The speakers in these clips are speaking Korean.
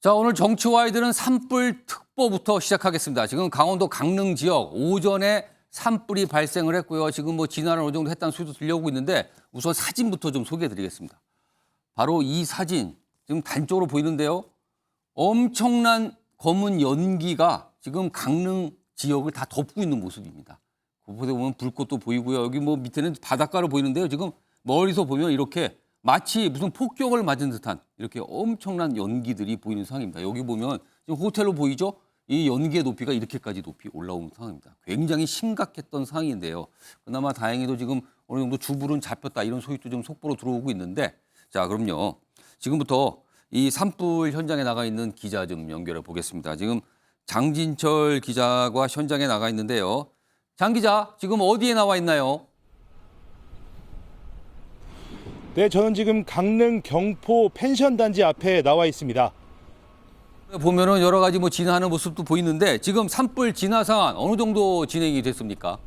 자, 오늘 정치와이드는 산불 특보부터 시작하겠습니다. 지금 강원도 강릉 지역 오전에 산불이 발생을 했고요. 지금 뭐 진화를 어느 정도 했다는 소리도 들려오고 있는데 우선 사진부터 좀 소개해드리겠습니다. 바로 이 사진 지금 단적으로 보이는데요. 엄청난 검은 연기가 지금 강릉 지역을 다 덮고 있는 모습입니다. 곳곳에 보면 불꽃도 보이고요. 여기 뭐 밑에는 바닷가로 보이는데요. 지금 멀리서 보면 이렇게 마치 무슨 폭격을 맞은 듯한 이렇게 엄청난 연기들이 보이는 상황입니다. 여기 보면 지금 호텔로 보이죠? 이 연기의 높이가 이렇게까지 높이 올라온 상황입니다. 굉장히 심각했던 상황인데요. 그나마 다행히도 지금 어느 정도 주불은 잡혔다 이런 소식도 좀 속보로 들어오고 있는데 자, 그럼요. 지금부터 이 산불 현장에 나가 있는 기자 좀 연결해 보겠습니다. 지금 장진철 기자가 현장에 나가 있는데요. 장 기자, 지금 어디에 나와 있나요? 네, 저는 지금 강릉 경포 펜션 단지 앞에 나와 있습니다. 보면은 여러 가지 뭐 진화하는 모습도 보이는데 지금 산불 진화 상황 어느 정도 진행이 됐습니까?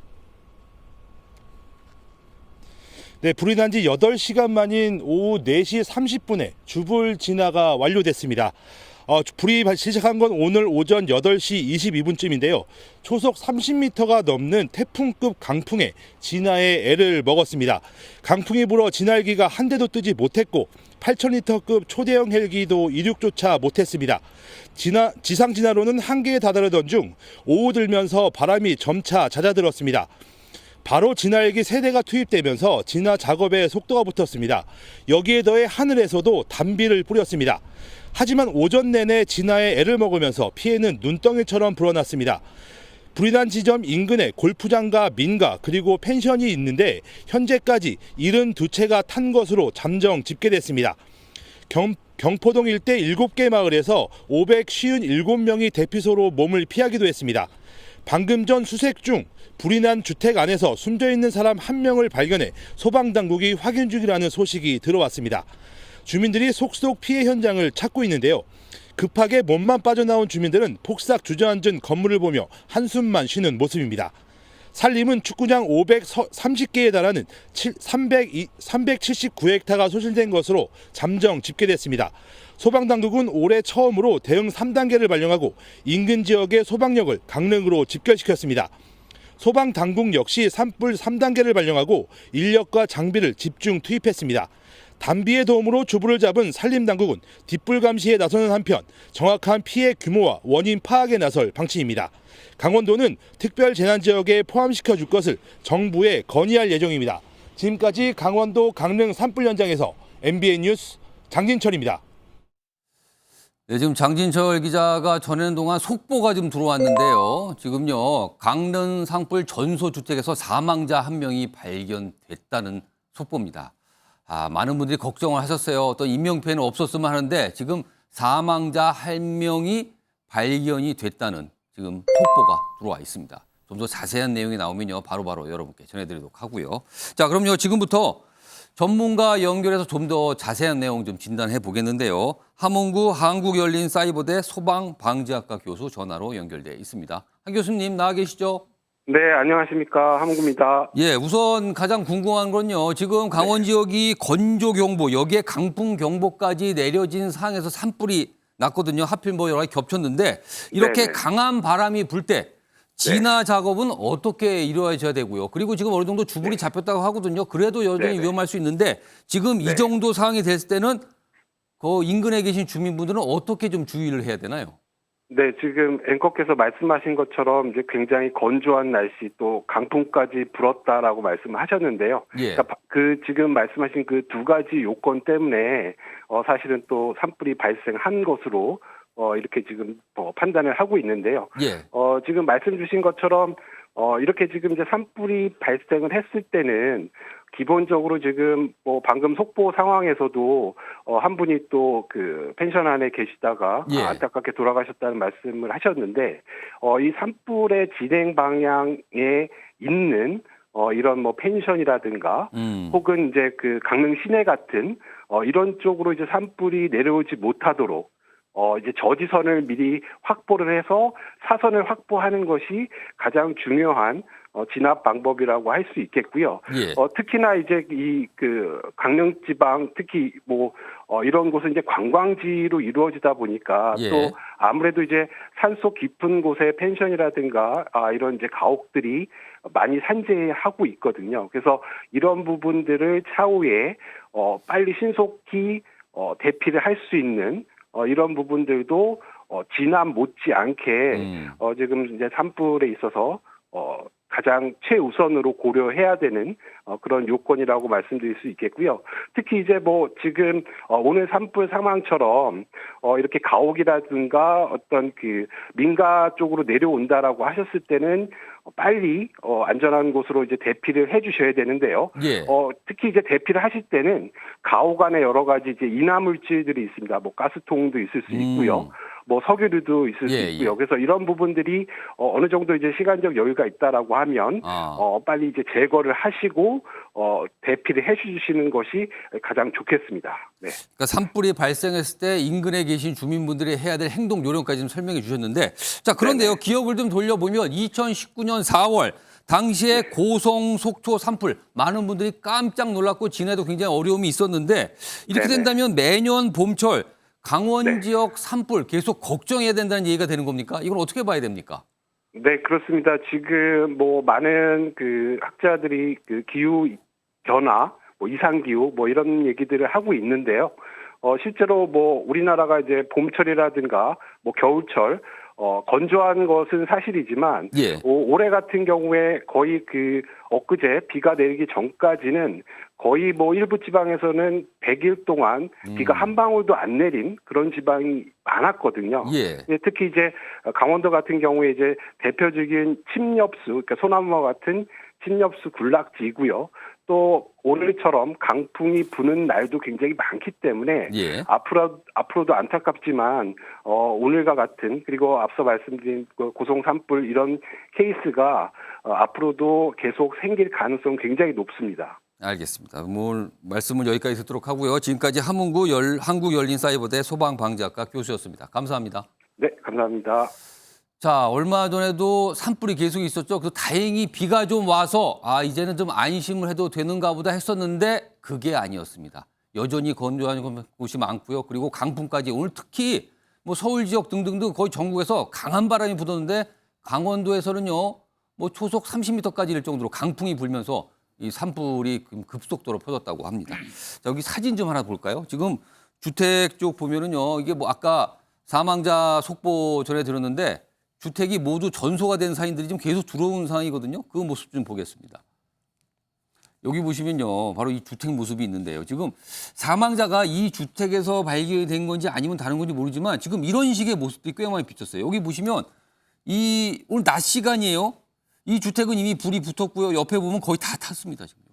네, 불이 난 지 8시간 만인 오후 4시 30분에 주불 진화가 완료됐습니다. 불이 시작한 건 오늘 오전 8시 22분쯤인데요. 초속 30m가 넘는 태풍급 강풍에 진화에 애를 먹었습니다. 강풍이 불어 진화헬기가 한 대도 뜨지 못했고 8,000리터급 초대형 헬기도 이륙조차 못했습니다. 지상 진화로는 한계에 다다르던 중 오후 들면서 바람이 점차 잦아들었습니다. 바로 진화헬기 3대가 투입되면서 진화 작업에 속도가 붙었습니다. 여기에 더해 하늘에서도 단비를 뿌렸습니다. 하지만 오전 내내 진화에 애를 먹으면서 피해는 눈덩이처럼 불어났습니다. 불이 난 지점 인근에 골프장과 민가 그리고 펜션이 있는데 현재까지 72채가 탄 것으로 잠정 집계됐습니다. 경포동 일대 7개 마을에서 557명이 대피소로 몸을 피하기도 했습니다. 방금 전 수색 중 불이 난 주택 안에서 숨져 있는 사람 1명을 발견해 소방당국이 확인 중이라는 소식이 들어왔습니다. 주민들이 속속 피해 현장을 찾고 있는데요. 급하게 몸만 빠져나온 주민들은 폭삭 주저앉은 건물을 보며 한숨만 쉬는 모습입니다. 산림은 축구장 530개에 달하는 379헥타가 소실된 것으로 잠정 집계됐습니다. 소방당국은 올해 처음으로 대응 3단계를 발령하고 인근 지역의 소방력을 강릉으로 집결시켰습니다. 소방당국 역시 산불 3단계를 발령하고 인력과 장비를 집중 투입했습니다. 단비의 도움으로 주불을 잡은 산림당국은 뒷불 감시에 나서는 한편 정확한 피해 규모와 원인 파악에 나설 방침입니다. 강원도는 특별 재난지역에 포함시켜 줄 것을 정부에 건의할 예정입니다. 지금까지 강원도 강릉 산불 현장에서 MBN 뉴스 장진철입니다. 네, 지금 장진철 기자가 전하는 동안 속보가 좀 들어왔는데요. 지금요, 강릉 산불 전소주택에서 사망자 1명이 발견됐다는 속보입니다. 많은 분들이 걱정을 하셨어요. 어떤 인명피해는 없었으면 하는데 지금 사망자 1명이 발견이 됐다는 지금 속보가 들어와 있습니다. 좀 더 자세한 내용이 나오면요, 바로바로 여러분께 전해드리도록 하고요. 자, 그럼요, 지금부터 전문가 연결해서 좀 더 자세한 내용 좀 진단해 보겠는데요. 함흥구 한국열린사이버대 소방방지학과 교수 전화로 연결돼 있습니다. 한 교수님 나와 계시죠? 네, 안녕하십니까. 함흥구입니다. 예, 우선 가장 궁금한 건요. 지금 강원 지역이 건조경보, 여기에 강풍경보까지 내려진 상황에서 산불이 났거든요. 하필 뭐 여러 가지 겹쳤는데 이렇게 네네. 강한 바람이 불 때 진화 작업은 어떻게 이루어져야 되고요. 그리고 지금 어느 정도 주불이 잡혔다고 하거든요. 그래도 여전히 네네. 위험할 수 있는데 지금 이 정도 상황이 됐을 때는 그 인근에 계신 주민분들은 어떻게 좀 주의를 해야 되나요? 네, 지금 앵커께서 말씀하신 것처럼 이제 굉장히 건조한 날씨 또 강풍까지 불었다라고 말씀하셨는데요. 예. 그러니까 지금 말씀하신 그 두 가지 요건 때문에 사실은 또 산불이 발생한 것으로 이렇게 지금 판단을 하고 있는데요. 예. 지금 말씀 주신 것처럼 이렇게 지금 이제 산불이 발생을 했을 때는 기본적으로 지금 뭐 방금 속보 상황에서도 한 분이 또 그 펜션 안에 계시다가 예. 안타깝게 돌아가셨다는 말씀을 하셨는데 이 산불의 진행 방향에 있는 이런 뭐 펜션이라든가 혹은 이제 그 강릉 시내 같은 이런 쪽으로 이제 산불이 내려오지 못하도록 이제 저지선을 미리 확보를 해서 사선을 확보하는 것이 가장 중요한 진압 방법이라고 할 수 있겠고요. 예. 특히나 이제 강릉 지방 특히 이런 곳은 이제 관광지로 이루어지다 보니까 예. 또 아무래도 이제 산속 깊은 곳에 펜션이라든가 이런 이제 가옥들이 많이 산재하고 있거든요. 그래서 이런 부분들을 차후에 빨리 신속히 대피를 할 수 있는 이런 부분들도 진압 못지않게 지금 이제 산불에 있어서 가장 최우선으로 고려해야 되는 그런 요건이라고 말씀드릴 수 있겠고요. 특히 이제 지금 오늘 산불 상황처럼 이렇게 가옥이라든가 어떤 민가 쪽으로 내려온다라고 하셨을 때는 빨리 안전한 곳으로 이제 대피를 해주셔야 되는데요. 예. 특히 이제 대피를 하실 때는 가옥 안에 여러 가지 이제 인화물질들이 있습니다. 가스통도 있을 수 있고요. 석유류도 있을 수 있고요. 그래서 이런 부분들이 어느 정도 이제 시간적 여유가 있다라고 하면 빨리 이제 제거를 하시고 대피를 해주시는 것이 가장 좋겠습니다. 네. 그러니까 산불이 발생했을 때 인근에 계신 주민분들이 해야 될 행동 요령까지 좀 설명해 주셨는데, 자 그런데요, 네네. 기억을 좀 돌려보면 2019년 4월 당시에 고성 속초 산불 많은 분들이 깜짝 놀랐고 진해도 굉장히 어려움이 있었는데, 이렇게 네네. 된다면 매년 봄철 강원 네. 지역 산불 계속 걱정해야 된다는 얘기가 되는 겁니까? 이걸 어떻게 봐야 됩니까? 네, 그렇습니다. 지금 많은 학자들이 기후 변화, 이상 기후 이런 얘기들을 하고 있는데요. 실제로 우리나라가 이제 봄철이라든가 겨울철 건조한 것은 사실이지만 예. 올해 같은 경우에 거의 엊그제 비가 내리기 전까지는 거의 일부 지방에서는 100일 동안 비가 한 방울도 안 내린 그런 지방이 많았거든요. 예. 특히 이제 강원도 같은 경우에 이제 대표적인 침엽수, 그러니까 소나무와 같은 침엽수 군락지이고요. 또 오늘처럼 강풍이 부는 날도 굉장히 많기 때문에 예. 앞으로도 안타깝지만 오늘과 같은, 그리고 앞서 말씀드린 고성 산불 이런 케이스가 앞으로도 계속 생길 가능성 굉장히 높습니다. 알겠습니다. 말씀은 여기까지 듣도록 하고요. 지금까지 함흥구 한국열린사이버대 소방방재학과 교수였습니다. 감사합니다. 네, 감사합니다. 자, 얼마 전에도 산불이 계속 있었죠. 그 다행히 비가 좀 와서 이제는 좀 안심을 해도 되는가 보다 했었는데 그게 아니었습니다. 여전히 건조한 곳이 많고요. 그리고 강풍까지 오늘 특히 서울 지역 등등등 거의 전국에서 강한 바람이 불었는데 강원도에서는요. 초속 30m까지 이를 정도로 강풍이 불면서 이 산불이 급속도로 퍼졌다고 합니다. 자, 여기 사진 좀 하나 볼까요? 지금 주택 쪽 보면은요. 이게 아까 사망자 속보 전에 들었는데 주택이 모두 전소가 된 사인들이 지금 계속 들어오는 상황이거든요. 그 모습 좀 보겠습니다. 여기 보시면요. 바로 이 주택 모습이 있는데요. 지금 사망자가 이 주택에서 발견된 건지 아니면 다른 건지 모르지만 지금 이런 식의 모습들이 꽤 많이 비쳤어요. 여기 보시면 오늘 낮 시간이에요. 이 주택은 이미 불이 붙었고요. 옆에 보면 거의 다 탔습니다. 지금.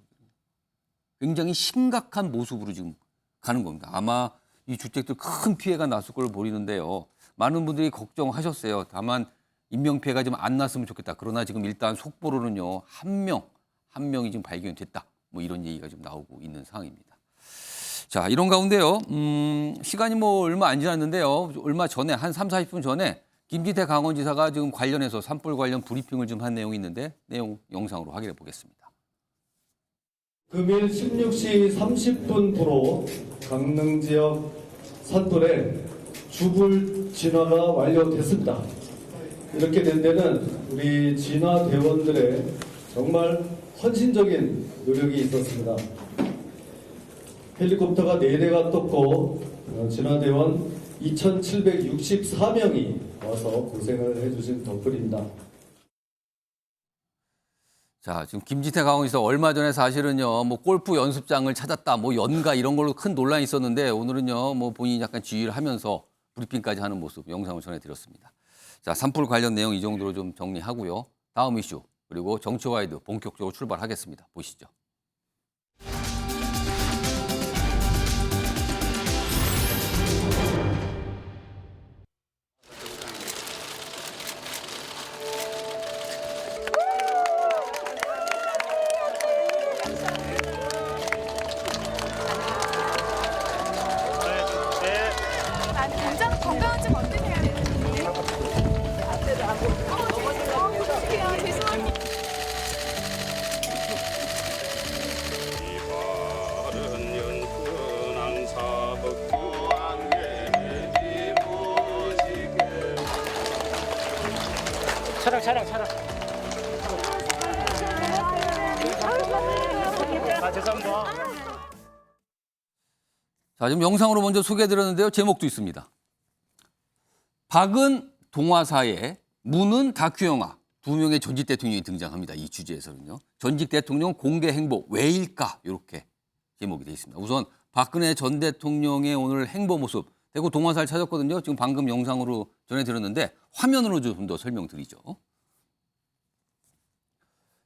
굉장히 심각한 모습으로 지금 가는 겁니다. 아마 이 주택들 큰 피해가 났을 걸로 보이는데요. 많은 분들이 걱정하셨어요. 다만 인명피해가 좀 안 났으면 좋겠다. 그러나 지금 일단 속보로는요. 한 명이 지금 발견됐다. 이런 얘기가 좀 나오고 있는 상황입니다. 자, 이런 가운데요. 시간이 얼마 안 지났는데요. 얼마 전에 한 3, 40분 전에 김진태 강원지사가 지금 관련해서 산불 관련 브리핑을 좀 한 내용이 있는데 내용 영상으로 확인해 보겠습니다. 금일 16시 30분부로 강릉 지역 산불에 주불 진화가 완료됐습니다. 이렇게 된 데는 우리 진화 대원들의 정말 헌신적인 노력이 있었습니다. 헬리콥터가 4대가 떴고 진화 대원 2,764명이 와서 고생을 해주신 덕분입니다. 자, 지금 김진태 강원지사 얼마 전에 사실은요, 골프 연습장을 찾았다, 연가 이런 걸로 큰 논란이 있었는데 오늘은요, 본인이 약간 지휘를 하면서 브리핑까지 하는 모습 영상을 전해드렸습니다. 자, 산불 관련 내용 이 정도로 좀 정리하고요. 다음 이슈 그리고 정치와이드 본격적으로 출발하겠습니다. 보시죠. 건강한 자, 지금 영상으로 먼저 소개해드렸는데요. 제목도 있습니다. 박은 동화사에, 문은 다큐영화. 두 명의 전직 대통령이 등장합니다. 이 주제에서는요. 전직 대통령 공개 행보 왜일까? 이렇게 제목이 되어 있습니다. 우선 박근혜 전 대통령의 오늘 행보 모습, 대구 동화사를 찾았거든요. 지금 방금 영상으로 전해드렸는데 화면으로 좀 더 설명드리죠.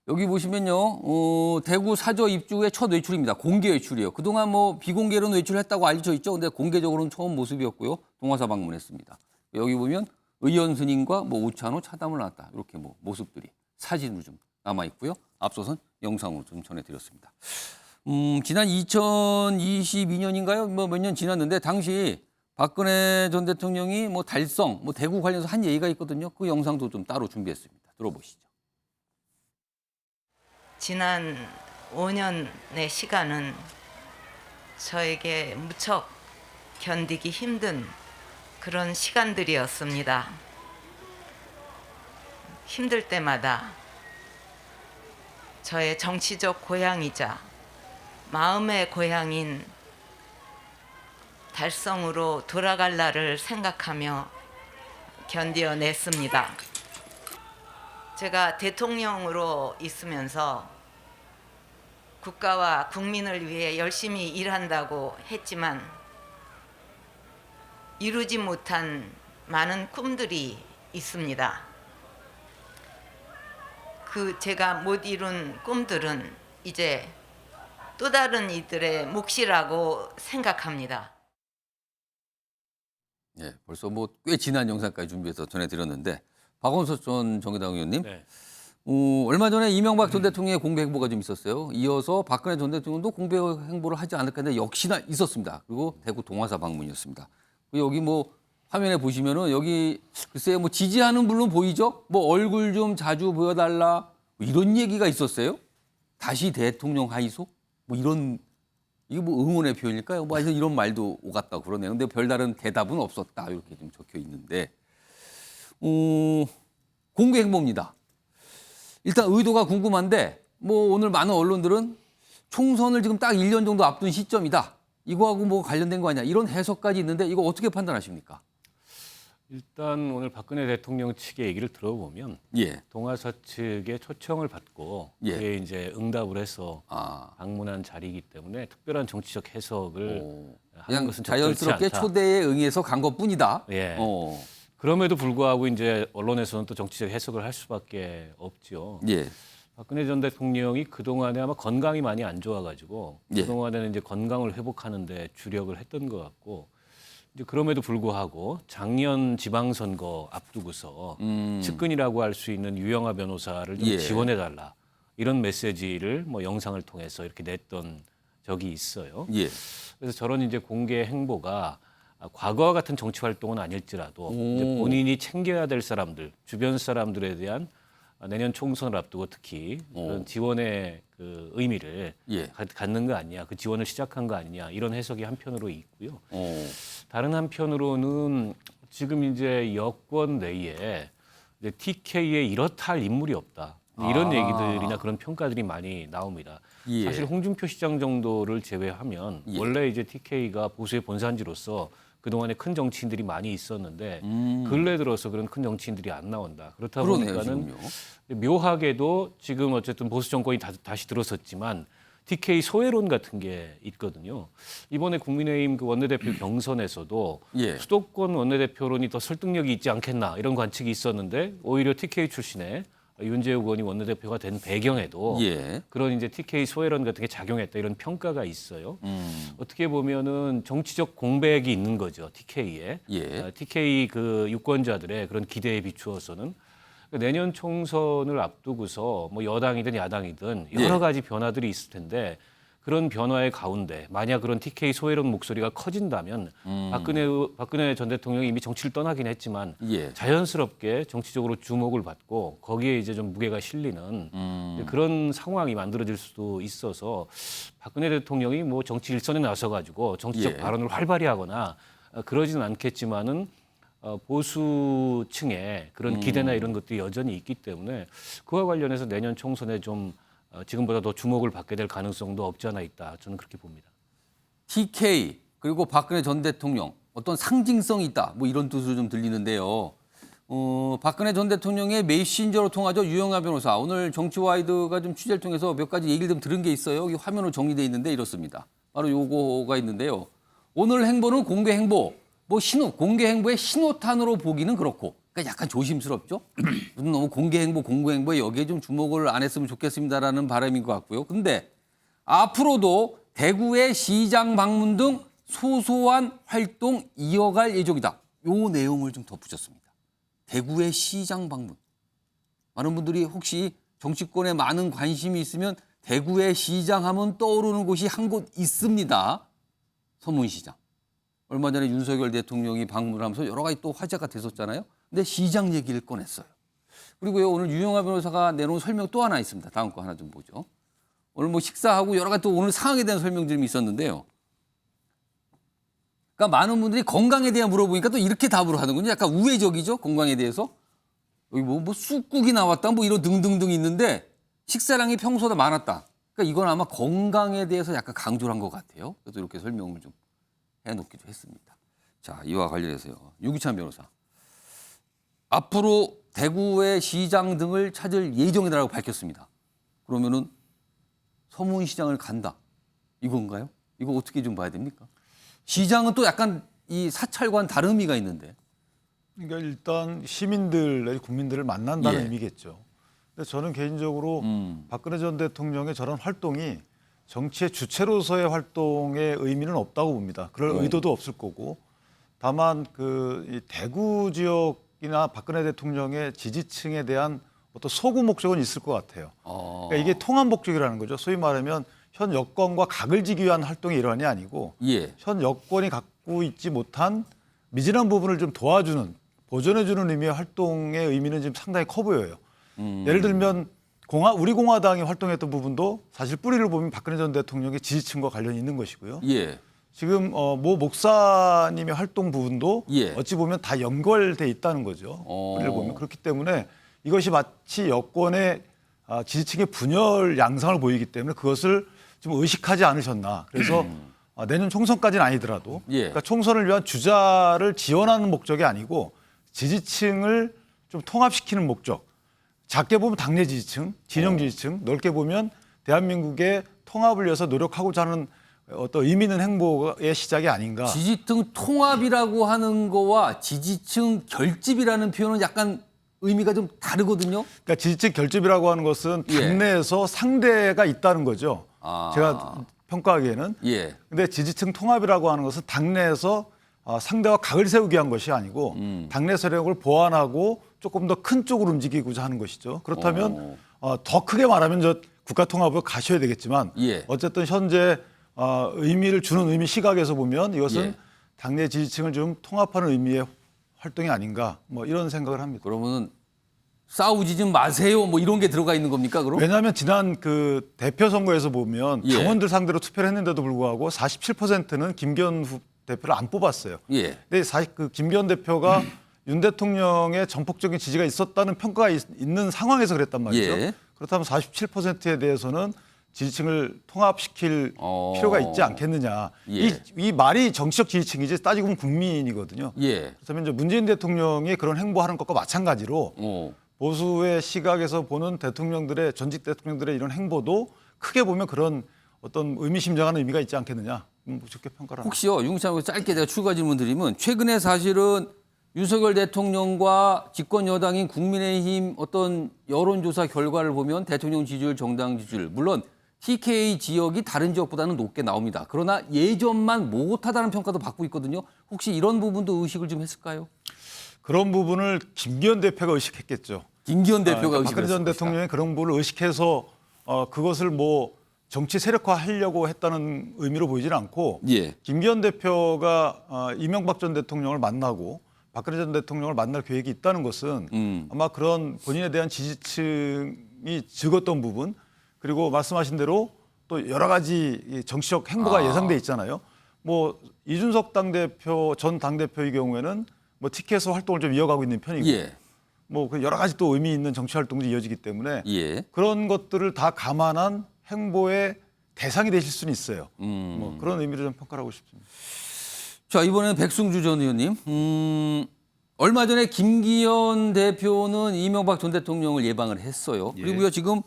여기 보시면요, 대구 사저 입주의 첫 외출입니다. 공개 외출이에요. 그동안 뭐 비공개로는 외출했다고 알려져 있죠. 근데 공개적으로는 처음 모습이었고요. 동화사 방문했습니다. 여기 보면 의원 스님과 뭐 오찬후 차담을 나눴다. 이렇게 뭐 모습들이 사진으로 좀 남아 있고요. 앞서선 영상으로 좀 전해드렸습니다. 지난 2022년인가요? 뭐 몇 년 지났는데 당시 박근혜 전 대통령이 뭐 달성, 뭐 대구 관련해서 한 얘기가 있거든요. 그 영상도 좀 따로 준비했습니다. 들어보시죠. 지난 5년의 시간은 저에게 무척 견디기 힘든 그런 시간들이었습니다. 힘들 때마다 저의 정치적 고향이자 마음의 고향인 달성으로 돌아갈 날을 생각하며 견뎌냈습니다. 제가 대통령으로 있으면서 국가와 국민을 위해 열심히 일한다고 했지만 이루지 못한 많은 꿈들이 있습니다. 그 제가 못 이룬 꿈들은 이제 또 다른 이들의 몫이라고 생각합니다. 예, 벌써 뭐 꽤 지난 영상까지 준비해서 전해드렸는데 박원석 전 정의당 의원님, 네. 얼마 전에 이명박 전 대통령의 공개 행보가 좀 있었어요. 이어서 박근혜 전 대통령도 공개 행보를 하지 않을까 했는데 역시나 있었습니다. 그리고 대구 동화사 방문이었습니다. 여기 뭐 화면에 보시면은 여기 글쎄요 뭐 지지하는 물론 보이죠? 뭐 얼굴 좀 자주 보여달라 뭐 이런 얘기가 있었어요. 다시 대통령 하이소? 뭐 이런 이게 뭐 응원의 표현일까요? 뭐 하여튼 이런 말도 오갔다 그러네요. 근데 별다른 대답은 없었다 이렇게 좀 적혀 있는데 공개 행보입니다. 일단 의도가 궁금한데 뭐 오늘 많은 언론들은 총선을 지금 딱 1년 정도 앞둔 시점이다. 이거하고 뭐 관련된 거 아니야. 이런 해석까지 있는데 이거 어떻게 판단하십니까? 일단 오늘 박근혜 대통령 측의 얘기를 들어보면 예. 동아사 측의 초청을 받고 예. 그에 이제 응답을 해서 아. 방문한 자리이기 때문에 특별한 정치적 해석을 하는 그냥 것은 자연스럽게 적절치 않다. 초대에 응해서 간 것뿐이다. 예. 그럼에도 불구하고 이제 언론에서는 또 정치적 해석을 할 수밖에 없죠. 예. 박근혜 전 대통령이 그동안에 아마 건강이 많이 안 좋아가지고 예. 그동안에는 이제 건강을 회복하는 데 주력을 했던 것 같고 이제 그럼에도 불구하고 작년 지방선거 앞두고서 측근이라고 할 수 있는 유영하 변호사를 좀 예. 지원해달라 이런 메시지를 뭐 영상을 통해서 이렇게 냈던 적이 있어요. 예. 그래서 저런 이제 공개 행보가 과거와 같은 정치 활동은 아닐지라도 이제 오. 본인이 챙겨야 될 사람들, 주변 사람들에 대한 내년 총선을 앞두고 특히 그런 지원의 그 의미를 예. 갖는 거 아니냐, 그 지원을 시작한 거 아니냐 이런 해석이 한편으로 있고요. 어. 다른 한편으로는 지금 이제 여권 내에 이제 TK에 이렇다 할 인물이 없다. 이런 아. 얘기들이나 그런 평가들이 많이 나옵니다. 예. 사실 홍준표 시장 정도를 제외하면 예. 원래 이제 TK가 보수의 본산지로서 그동안에 큰 정치인들이 많이 있었는데 근래 들어서 그런 큰 정치인들이 안 나온다. 그렇다 그러네요, 보니까는 지금요. 묘하게도 지금 어쨌든 보수 정권이 다시 들어섰지만 TK 소외론 같은 게 있거든요. 이번에 국민의힘 그 원내대표 경선에서도 예. 수도권 원내대표론이 더 설득력이 있지 않겠나 이런 관측이 있었는데 오히려 TK 출신의 윤재욱 의원이 원내대표가 된 배경에도 예. 그런 이제 TK 소외론 같은 게 작용했다 이런 평가가 있어요. 어떻게 보면은 정치적 공백이 있는 거죠 TK에. 예. TK 그 유권자들의 그런 기대에 비추어서는 내년 총선을 앞두고서 뭐 여당이든 야당이든 여러 예. 가지 변화들이 있을 텐데 그런 변화의 가운데 만약 그런 TK 소외론 목소리가 커진다면 박근혜 전 대통령이 이미 정치를 떠나긴 했지만 예. 자연스럽게 정치적으로 주목을 받고 거기에 이제 좀 무게가 실리는 그런 상황이 만들어질 수도 있어서 박근혜 대통령이 뭐 정치 일선에 나서 가지고 정치적 예. 발언을 활발히 하거나 그러지는 않겠지만은 보수층의 그런 기대나 이런 것들이 여전히 있기 때문에 그와 관련해서 내년 총선에 좀 지금보다 더 주목을 받게 될 가능성도 없지 않아 있다. 저는 그렇게 봅니다. TK 그리고 박근혜 전 대통령 어떤 상징성이 있다. 뭐 이런 뜻으로 좀 들리는데요. 박근혜 전 대통령의 메신저로 통하죠. 유영하 변호사. 오늘 정치와이드가 좀 취재를 통해서 몇 가지 얘기를 좀 들은 게 있어요. 여기 화면으로 정리되어 있는데 이렇습니다. 바로 요거가 있는데요. 오늘 행보는 공개 행보. 뭐 공개 행보의 신호탄으로 보기는 그렇고. 그러니까 약간 조심스럽죠. 너무 공개 행보에 여기에 좀 주목을 안 했으면 좋겠습니다라는 바람인 것 같고요. 근데 앞으로도 대구의 시장 방문 등 소소한 활동 이어갈 예정이다. 요 내용을 좀 덧붙였습니다. 대구의 시장 방문. 많은 분들이 혹시 정치권에 많은 관심이 있으면 대구의 시장 하면 떠오르는 곳이 한 곳 있습니다. 서문시장. 얼마 전에 윤석열 대통령이 방문하면서 여러 가지 또 화제가 됐었잖아요. 근데 시장 얘기를 꺼냈어요. 그리고요, 오늘 유영하 변호사가 내놓은 설명 또 하나 있습니다. 다음 거 하나 좀 보죠. 오늘 뭐 식사하고 여러 가지 또 오늘 상황에 대한 설명들이 있었는데요. 그러니까 많은 분들이 건강에 대해 물어보니까 또 이렇게 답을 하는군요. 약간 우회적이죠, 건강에 대해서. 여기 뭐 쑥국이 나왔다, 뭐 이런 등등등 있는데 식사량이 평소보다 많았다. 그러니까 이건 아마 건강에 대해서 약간 강조를 한 것 같아요. 그래서 이렇게 설명을 좀 해놓기도 했습니다. 자, 이와 관련해서요. 유기찬 변호사. 앞으로 대구의 시장 등을 찾을 예정이라고 밝혔습니다. 그러면은 서문시장을 간다. 이건가요? 이거 어떻게 좀 봐야 됩니까? 시장은 또 약간 이 사찰과는 다른 의미가 있는데. 그러니까 일단 시민들, 국민들을 만난다는 예. 의미겠죠. 근데 저는 개인적으로 박근혜 전 대통령의 저런 활동이 정치의 주체로서의 활동의 의미는 없다고 봅니다. 그럴 의도도 없을 거고. 다만 이 대구 지역이나 박근혜 대통령의 지지층에 대한 어떤 소구 목적은 있을 것 같아요. 그러니까 이게 통합 목적이라는 거죠. 소위 말하면 현 여권과 각을 지기 위한 활동의 일환이 아니고 예. 현 여권이 갖고 있지 못한 미진한 부분을 좀 도와주는, 보존해주는 의미의 활동의 의미는 지금 상당히 커 보여요. 예를 들면 우리 공화당이 활동했던 부분도 사실 뿌리를 보면 박근혜 전 대통령의 지지층과 관련이 있는 것이고요. 예. 지금 모 목사님의 활동 부분도 예. 어찌 보면 다 연결돼 있다는 거죠. 뿌리를 보면. 그렇기 때문에 이것이 마치 여권의 지지층의 분열 양상을 보이기 때문에 그것을 좀 의식하지 않으셨나. 그래서 내년 총선까지는 아니더라도 예. 그러니까 총선을 위한 주자를 지원하는 목적이 아니고 지지층을 좀 통합시키는 목적. 작게 보면 당내 지지층, 진영 지지층, 넓게 보면 대한민국의 통합을 위해서 노력하고자 하는 어떤 의미 있는 행보의 시작이 아닌가. 지지층 통합이라고 하는 거와 지지층 결집이라는 표현은 약간 의미가 좀 다르거든요. 그러니까 지지층 결집이라고 하는 것은 예. 당내에서 상대가 있다는 거죠. 아. 제가 평가하기에는. 예. 근데 지지층 통합이라고 하는 것은 당내에서 상대와 각을 세우기 위한 것이 아니고 당내 세력을 보완하고 조금 더 큰 쪽으로 움직이고자 하는 것이죠. 그렇다면 더 크게 말하면 저 국가 통합으로 가셔야 되겠지만 예. 어쨌든 현재 의미를 주는 의미 시각에서 보면 이것은 예. 당내 지지층을 좀 통합하는 의미의 활동이 아닌가 뭐 이런 생각을 합니다. 그러면은 싸우지 좀 마세요. 뭐 이런 게 들어가 있는 겁니까, 그럼? 왜냐하면 지난 대표 선거에서 보면 예. 당원들 상대로 투표를 했는데도 불구하고 47%는 김기현 대표를 안 뽑았어요. 예. 근데 사실 김기현 대표가 윤 대통령의 전폭적인 지지가 있었다는 평가가 있는 상황에서 그랬단 말이죠. 예. 그렇다면 47%에 대해서는 지지층을 통합시킬 필요가 있지 않겠느냐. 예. 이 말이 정치적 지지층이지 따지고 보면 국민이거든요. 예. 그렇다면 이제 문재인 대통령이 그런 행보하는 것과 마찬가지로 보수의 시각에서 보는 대통령들의 전직 대통령들의 이런 행보도 크게 보면 그런 어떤 의미심장한 의미가 있지 않겠느냐. 그렇게 평가를 합니다. 혹시요, 윤창호 짧게 내가 추가 질문 드리면 최근에 사실은 윤석열 대통령과 집권 여당인 국민의힘 어떤 여론조사 결과를 보면 대통령 지지율, 정당 지지율, 물론 TK 지역이 다른 지역보다는 높게 나옵니다. 그러나 예전만 못하다는 평가도 받고 있거든요. 혹시 이런 부분도 의식을 좀 했을까요? 그런 부분을 김기현 대표가 의식했겠죠. 김기현 대표가 그러니까 의식을 박근혜 전 했을 것이다. 대통령이 그런 부분을 의식해서 그것을 뭐 정치 세력화하려고 했다는 의미로 보이지는 않고 예. 김기현 대표가 이명박 전 대통령을 만나고 박근혜 전 대통령을 만날 계획이 있다는 것은 아마 그런 본인에 대한 지지층이 적었던 부분 그리고 말씀하신 대로 또 여러 가지 정치적 행보가 예상돼 있잖아요. 뭐 이준석 전 당대표의 경우에는 뭐 티켓에서 활동을 좀 이어가고 있는 편이고 예. 뭐 그 여러 가지 또 의미 있는 정치 활동들이 이어지기 때문에 예. 그런 것들을 다 감안한 행보의 대상이 되실 수는 있어요. 뭐 그런 의미로 좀 평가를 하고 싶습니다. 자, 이번에는 백승주 전 의원님. 얼마 전에 김기현 대표는 이명박 전 대통령을 예방을 했어요. 그리고요, 지금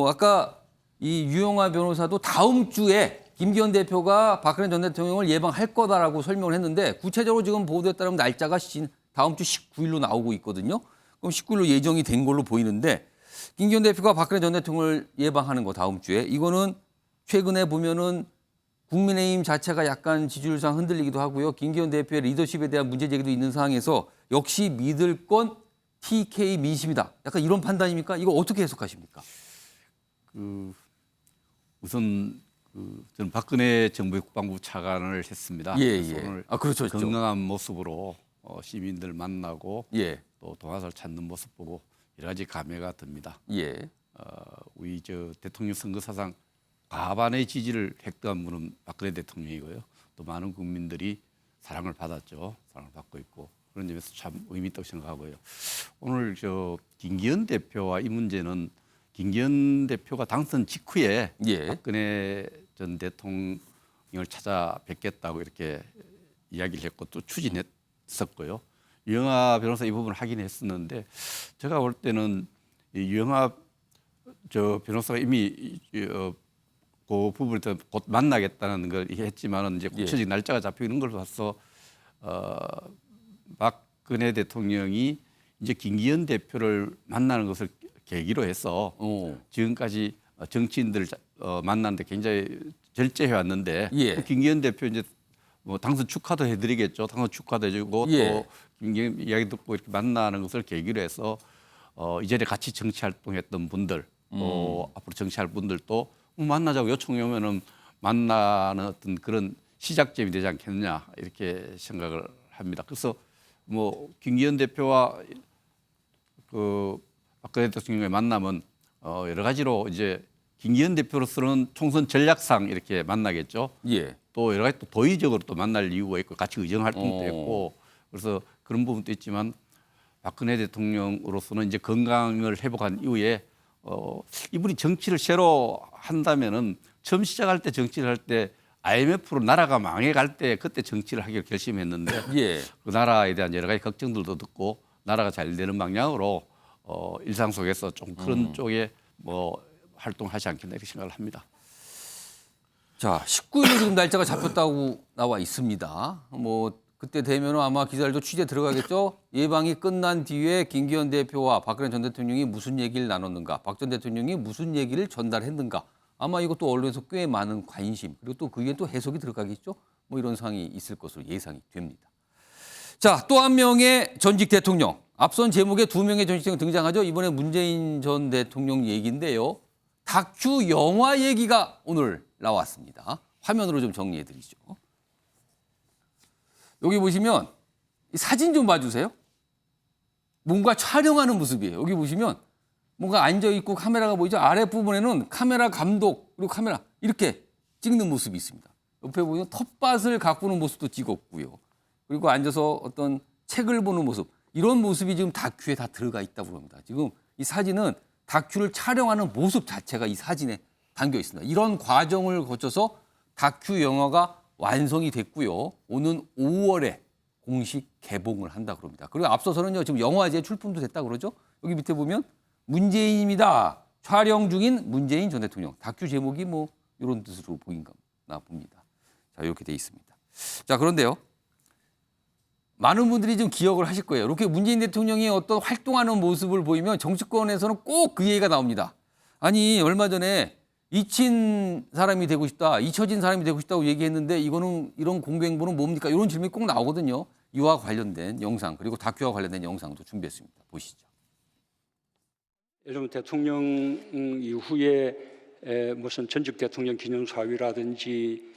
아까 이 유영하 변호사도 다음 주에 김기현 대표가 박근혜 전 대통령을 예방할 거다라고 설명을 했는데 구체적으로 지금 보도에 따르면 날짜가 다음 주 19일로 나오고 있거든요. 그럼 19일로 예정이 된 걸로 보이는데 김기현 대표가 박근혜 전 대통령을 예방하는 거 다음 주에 이거는 최근에 보면은 국민의힘 자체가 약간 지지율상 흔들리기도 하고요. 김기현 대표의 리더십에 대한 문제 제기도 있는 상황에서 역시 믿을 건 TK 민심이다. 약간 이런 판단입니까? 이거 어떻게 해석하십니까? 우선 저는 박근혜 정부의 국방부 차관을 했습니다. 예, 그래서 예. 오늘 그렇죠. 건강한 모습으로 시민들 만나고 예. 또 동화사를 찾는 모습 보고 여러 가지 감회가 듭니다. 예. 우리 대통령 선거 사상 과반의 지지를 획득한 분은 박근혜 대통령이고요. 또 많은 국민들이 사랑을 받았죠. 사랑을 받고 있고 그런 점에서 참 의미 있다고 생각하고요. 오늘 김기현 대표와 이 문제는 김기현 대표가 당선 직후에 예. 박근혜 전 대통령을 찾아뵙겠다고 이렇게 이야기를 했고 또 추진했었고요. 유영하 변호사 이 부분을 확인했었는데 제가 볼 때는 이 유영하 변호사가 이미 그 부분에 곧 만나겠다는 걸 했지만은 이제 구체적인 날짜가 잡혀 있는 걸 봐서 박근혜 대통령이 이제 김기현 대표를 만나는 것을 계기로 해서 지금까지 정치인들 만나는데 굉장히 절제해 왔는데 예. 김기현 대표 이제 뭐 당선 축하도 해드리겠죠. 당선 축하도 해주고 예. 또 김기현 이야기 듣고 이렇게 만나는 것을 계기로 해서 이전에 같이 정치 활동했던 분들 또 앞으로 정치할 분들도 만나자고 요청이 오면은 만나는 어떤 그런 시작점이 되지 않겠느냐 이렇게 생각을 합니다. 그래서 뭐 김기현 대표와 그 박근혜 대통령의 만남은 여러 가지로 이제 김기현 대표로서는 총선 전략상 이렇게 만나겠죠. 예. 또 여러 가지 또 도의적으로 또 만날 이유가 있고 같이 의정 활동도 했고 그래서 그런 부분도 있지만 박근혜 대통령으로서는 이제 건강을 회복한 이후에 이분이 정치를 새로 한다면은 처음 시작할 때 정치를 할 때 IMF로 나라가 망해갈 때 그때 정치를 하기로 결심했는데 예. 그 나라에 대한 여러 가지 걱정들도 듣고 나라가 잘 되는 방향으로 일상 속에서 좀 그런 쪽에 뭐 활동하지 않겠나 이렇게 생각을 합니다. 자, 19일로 지금 날짜가 잡혔다고 나와 있습니다. 뭐 그때 되면은 아마 기자들도 취재 들어가겠죠. 예방이 끝난 뒤에 김기현 대표와 박근혜 전 대통령이 무슨 얘기를 나눴는가, 박 전 대통령이 무슨 얘기를 전달했는가. 아마 이것도 언론에서 꽤 많은 관심 그리고 또 그게 또 해석이 들어가겠죠. 뭐 이런 상황이 있을 것으로 예상이 됩니다. 자, 또 한 명의 전직 대통령. 앞선 제목에 두 명의 전직 대통령 등장하죠. 이번에 문재인 전 대통령 얘기인데요. 다큐 영화 얘기가 오늘 나왔습니다. 화면으로 좀 정리해 드리죠. 여기 보시면 이 사진 좀 봐주세요. 뭔가 촬영하는 모습이에요. 여기 보시면 뭔가 앉아있고 카메라가 보이죠. 아랫부분에는 카메라 감독 그리고 카메라 이렇게 찍는 모습이 있습니다. 옆에 보면 텃밭을 가꾸는 모습도 찍었고요. 그리고 앉아서 어떤 책을 보는 모습 이런 모습이 지금 다큐에 다 들어가 있다고 합니다. 지금 이 사진은 다큐를 촬영하는 모습 자체가 이 사진에 담겨 있습니다. 이런 과정을 거쳐서 다큐 영화가 완성이 됐고요. 오는 5월에 공식 개봉을 한다고 합니다. 그리고 앞서서는요. 지금 영화제에 출품도 됐다고 그러죠. 여기 밑에 보면 문재인입니다. 촬영 중인 문재인 전 대통령. 다큐 제목이 뭐 이런 뜻으로 보인가 봅니다. 자, 이렇게 돼 있습니다. 자, 그런데요. 많은 분들이 좀 기억을 하실 거예요. 이렇게 문재인 대통령이 어떤 활동하는 모습을 보이면 정치권에서는 꼭 그 얘기가 나옵니다. 아니, 얼마 전에 잊힌 사람이 되고 싶다, 잊혀진 사람이 되고 싶다고 얘기했는데 이거는 이런 공개 행보는 뭡니까? 이런 질문이 꼭 나오거든요. 이와 관련된 영상 그리고 다큐와 관련된 영상도 준비했습니다. 보시죠. 예를 들면 대통령 이후에 무슨 전직 대통령 기념사위라든지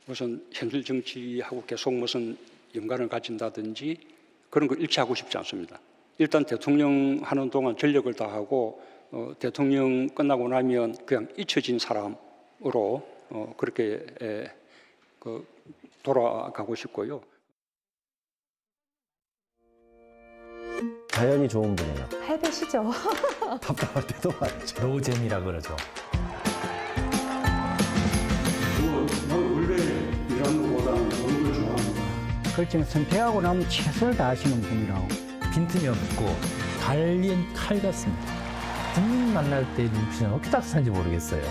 무슨 현실 정치하고 계속 무슨 연관을 가진다든지 그런 거 일치하고 싶지 않습니다. 일단 대통령 하는 동안 전력을 다하고 대통령 끝나고 나면 그냥 잊혀진 사람으로 그렇게 돌아가고 싶고요. 자연이 좋은 분이에요. 할배시죠. 답답할 때도 많죠. 노잼이라 그러죠. 원래 일하는 것보다는 노는 걸 좋아합니다. 그렇지만 선택하고 나면 최선을 다하시는 분이라고. 빈틈이 없고 달린 칼 같습니다. 국민 만날 때 눈빛은 어떻게 딱 사는지 모르겠어요.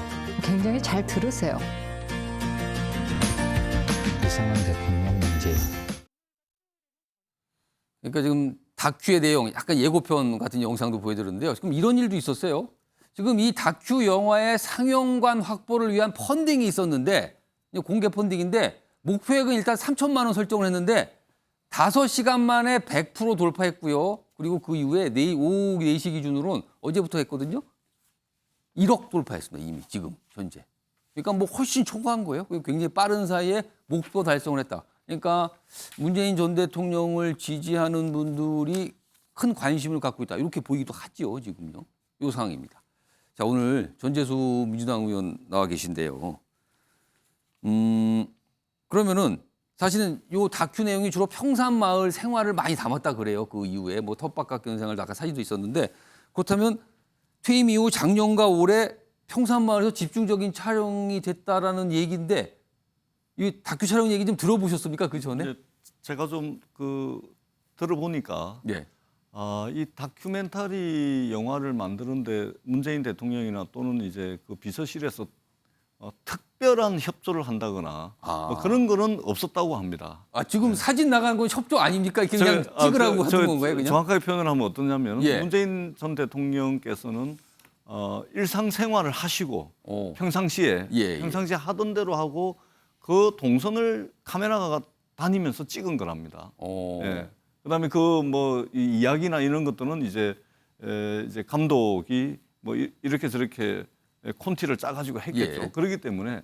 굉장히 잘 들으세요. 이상한 대통령 문제. 그러니까 지금 다큐의 내용, 약간 예고편 같은 영상도 보여드렸는데요. 지금 이런 일도 있었어요. 지금 이 다큐 영화의 상영관 확보를 위한 펀딩이 있었는데, 공개 펀딩인데 목표액은 일단 3천만 원 설정을 했는데 5시간 만에 100% 돌파했고요. 그리고 그 이후에 오후 4시 기준으로는 어제부터 했거든요. 1억 돌파했습니다. 이미 지금 현재. 그러니까 뭐 훨씬 초과한 거예요. 굉장히 빠른 사이에 목표 달성을 했다. 그러니까 문재인 전 대통령을 지지하는 분들이 큰 관심을 갖고 있다. 이렇게 보이기도 하지요. 지금요. 이 상황입니다. 자, 오늘 전재수 민주당 의원 나와 계신데요. 그러면은 사실은 요 다큐 내용이 주로 평산마을 생활을 많이 담았다 그래요. 그 이후에 뭐 텃밭 견생을 아까 사진도 있었는데, 그렇다면 퇴임 이후 작년과 올해 평산마을에서 집중적인 촬영이 됐다라는 얘기인데, 이 다큐 촬영 얘기 좀 들어보셨습니까? 그 전에? 제가 좀 들어보니까 예. 이 다큐멘터리 영화를 만드는데 문재인 대통령이나 또는 이제 그 비서실에서 특별한 협조를 한다거나 뭐 그런 거는 없었다고 합니다. 지금 사진 나간 건 협조 아닙니까? 그냥 찍으라고 하는 건가요? 그냥? 정확하게 표현을 하면 어떠냐면 예. 문재인 전 대통령께서는 일상생활을 하시고 평상시에 평상시에 하던 대로 하고 그 동선을 카메라가 다니면서 찍은 거랍니다. 예. 그다음에 그 뭐 이야기나 이런 것들은 이제 감독이 뭐 이렇게 저렇게 콘티를 짜가지고 했겠죠. 예. 그렇기 때문에